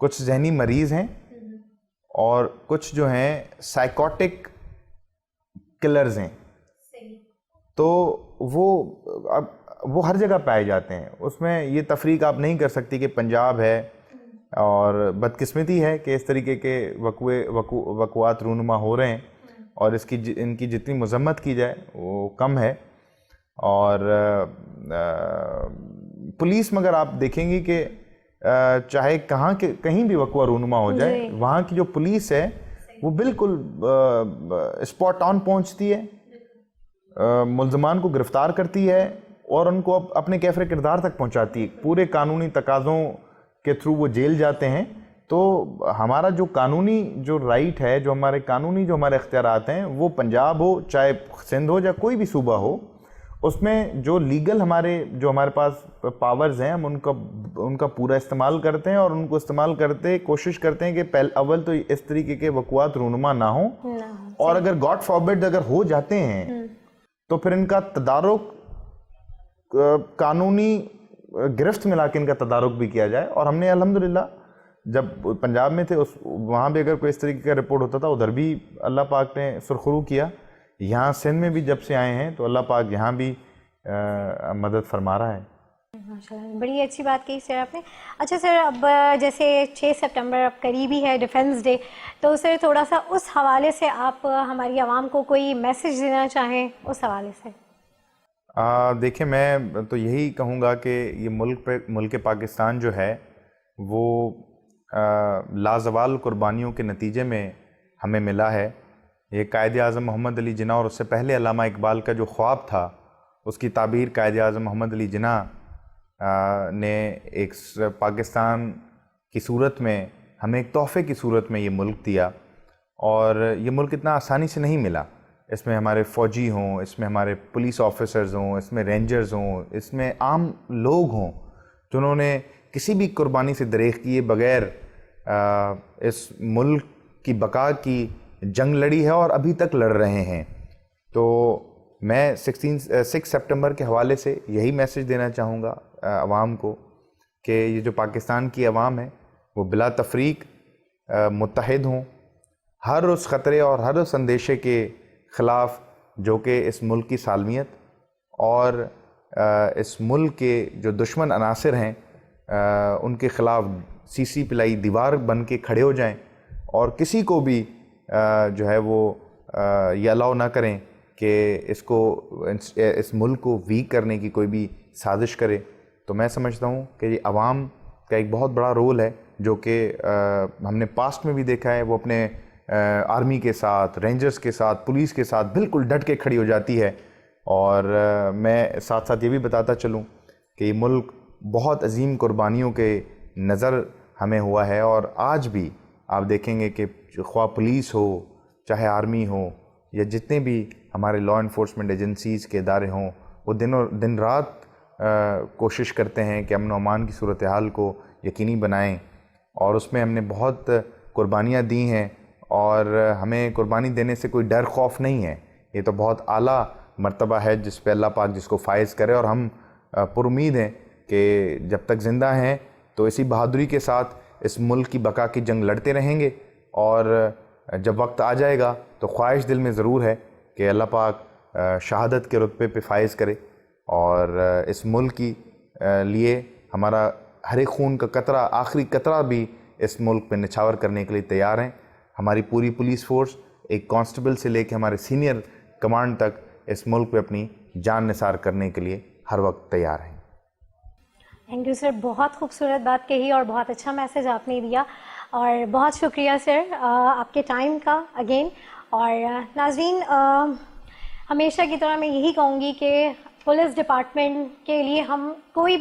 कुछ जहनी मरीज़ हैं और कुछ जो हैं साइकोटिक किलर्स हैं। तो वो हर जगह पाए जाते हैं। उसमें ये तफरीक आप नहीं कर सकती कि पंजाब है, और बदकिस्मती है कि इस तरीके के वक़ुआत रूनुमा हो रहे हैं, और इनकी जितनी मज़म्मत की जाए वो कम है। और पुलिस मगर आप देखेंगे कि चाहे कहीं भी वक़ुआ रूनुमा हो जाए, वहाँ की जो पुलिस है वो बिल्कुल स्पॉट ऑन पहुँचती है, मुल्ज़मान को गिरफ़्तार करती है और उनको अपने कैफ़रे किरदार तक पहुँचाती है। पूरे कानूनी तकाज़ों के थ्रू वो जेल जाते हैं। तो हमारा जो कानूनी जो राइट है, जो हमारे इख्तियारात हैं, वो पंजाब हो चाहे सिंध हो या कोई भी सूबा हो, उसमें जो लीगल हमारे पास पावर्स हैं, हम उनका पूरा इस्तेमाल करते हैं, और उनको इस्तेमाल करते कोशिश करते हैं कि अव्वल तो इस तरीके के वक़ुआत रूनुमा ना हो, और अगर गॉड फॉरबिड अगर हो जाते हैं तो फिर इनका तदारुक कानूनी गिरफ्त मिला के इनका तदारुक भी किया जाए। और हमने अल्हम्दुलिल्लाह जब पंजाब में थे वहाँ भी अगर कोई इस तरीके का रिपोर्ट होता था, उधर भी अल्लाह पाक ने सुरखरू किया। यहाँ सिंध में भी जब से आए हैं तो अल्लाह पाक यहाँ भी मदद फरमा रहा है। माशाल्लाह, बड़ी अच्छी बात कही सर आपने। अच्छा सर, अब जैसे 6 सितंबर अब करीबी है, डिफेंस डे, तो सर थोड़ा सा उस हवाले से आप हमारी आवाम को कोई मैसेज देना चाहें उस हवाले से? देखिए, मैं तो यही कहूँगा कि ये मुल्क पाकिस्तान जो है वो लाजवाल कुर्बानियों के नतीजे में हमें मिला है। ये कायद-ए-आज़म मोहम्मद अली जिन्ना और उससे पहले अल्लामा इकबाल का जो ख्वाब था, उसकी ताबीर कायद-ए-आज़म मोहम्मद अली जिन्ना ने एक पाकिस्तान की सूरत में हमें एक तोहफ़े की सूरत में ये मुल्क दिया। और ये मुल्क इतना आसानी से नहीं मिला। इसमें हमारे फ़ौजी हों, इसमें हमारे पुलिस ऑफिसर्स हों, इसमें रेंजर्स हों, इसमें आम लोग हों जिन्होंने किसी भी कुर्बानी से दरेख किए बग़ैर इस मुल्क की बका की जंग लड़ी है और अभी तक लड़ रहे हैं। तो मैं 6 सितंबर के हवाले से यही मैसेज देना चाहूँगा आवाम को कि ये जो पाकिस्तान की आवाम है वो बिला तफरीक मुत्तहिद हों हर उस ख़तरे और हर उस अंदेशे के ख़िलाफ़ जो कि इस मुल्क की सालमियत और इस मुल्क के जो दुश्मन अनासिर हैं उनके ख़िलाफ़ सीसी पिलाई दीवार बन के खड़े हो जाएं, और किसी को भी जो है वो ये अलाउ ना करें कि इस मुल्क को वीक करने की कोई भी साजिश करे। तो मैं समझता हूँ कि ये आवाम का एक बहुत बड़ा रोल है, जो कि हमने पास्ट में भी देखा है। वो अपने आर्मी के साथ, रेंजर्स के साथ, पुलिस के साथ बिल्कुल डट के खड़ी हो जाती है। और मैं साथ साथ ये भी बताता चलूँ कि ये मुल्क बहुत अजीम कुर्बानियों के नज़र हमें हुआ है, और आज भी आप देखेंगे कि ख्वाह पुलिस हो, चाहे आर्मी हो, या जितने भी हमारे लॉ इन्फोर्समेंट एजेंसीज़ के इदारे हों, वो दिन रात कोशिश करते हैं कि अमन व अमान की सूरत हाल को यकीनी बनाएं। और उसमें हमने बहुत कुर्बानियाँ दी हैं, और हमें कुर्बानी देने से कोई डर खौफ नहीं है। ये तो बहुत आला मर्तबा है जिस पे अल्लाह पाक जिसको फ़ाइज़ करे, और हम पुरुमीद हैं कि जब तक ज़िंदा हैं तो इसी बहादुरी के साथ इस मुल्क की बका की जंग लड़ते रहेंगे। और जब वक्त आ जाएगा तो ख्वाहिश दिल में ज़रूर है कि अल्लाह पाक शहादत के रुतबे पे फ़ाइज़ करे, और इस मुल्क की लिए हमारा हर एक खून का कतरा, आखिरी कतरा भी इस मुल्क पे निछावर करने के लिए तैयार हैं। हमारी पूरी पुलिस फोर्स, एक कांस्टेबल से लेकर हमारे सीनियर कमांड तक, इस मुल्क पे अपनी जान निसार करने के लिए हर वक्त तैयार हैं। थैंक यू सर, बहुत खूबसूरत बात कही और बहुत अच्छा मैसेज आपने दिया, और बहुत शुक्रिया सर आपके टाइम का अगेन। और नाज़रीन, हमेशा की तरह मैं यही कहूँगी कि पुलिस डिपार्टमेंट के लिए हम कोई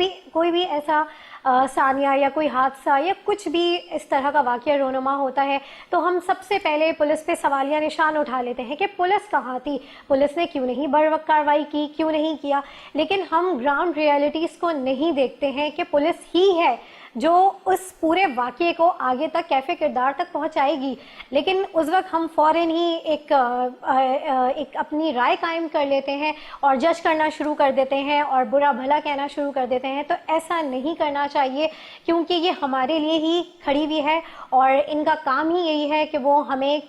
भी ऐसा सानिया या कोई हादसा या कुछ भी इस तरह का वाक़या रोनुमा होता है तो हम सबसे पहले पुलिस पे सवालिया निशान उठा लेते हैं कि पुलिस कहाँ थी, पुलिस ने क्यों नहीं बरवक्त कार्रवाई की, क्यों नहीं किया। लेकिन हम ग्राउंड रियलिटीज़ को नहीं देखते हैं कि पुलिस ही है जो उस पूरे वाक़ये को आगे तक कैफ़े किरदार तक पहुंचाएगी, लेकिन उस वक्त हम फ़ौरन ही एक अपनी राय कायम कर लेते हैं और जज करना शुरू कर देते हैं और बुरा भला कहना शुरू कर देते हैं। तो ऐसा नहीं करना चाहिए, क्योंकि ये हमारे लिए ही खड़ी हुई है और इनका काम ही यही है कि वो हमें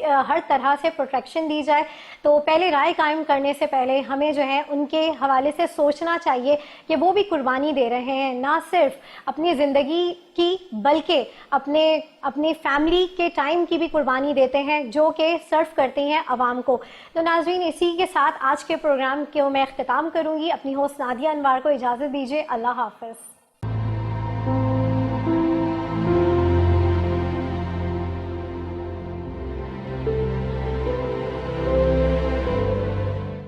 हर तरह से प्रोटेक्शन दी जाए। तो पहले राय कायम करने से पहले हमें जो है उनके हवाले से सोचना चाहिए कि वो भी कुर्बानी दे रहे हैं, ना सिर्फ अपनी ज़िंदगी की बल्कि अपने फैमिली के टाइम की भी कुर्बानी देते हैं, जो कि सर्व करती हैं आवाम को। तो नाज़रीन, इसी के साथ आज के प्रोग्राम को मैं अख्तिताम करूँगी। अपनी होस्ट नादिया अनवार को इजाज़त दीजिए। अल्लाह हाफ़िज़।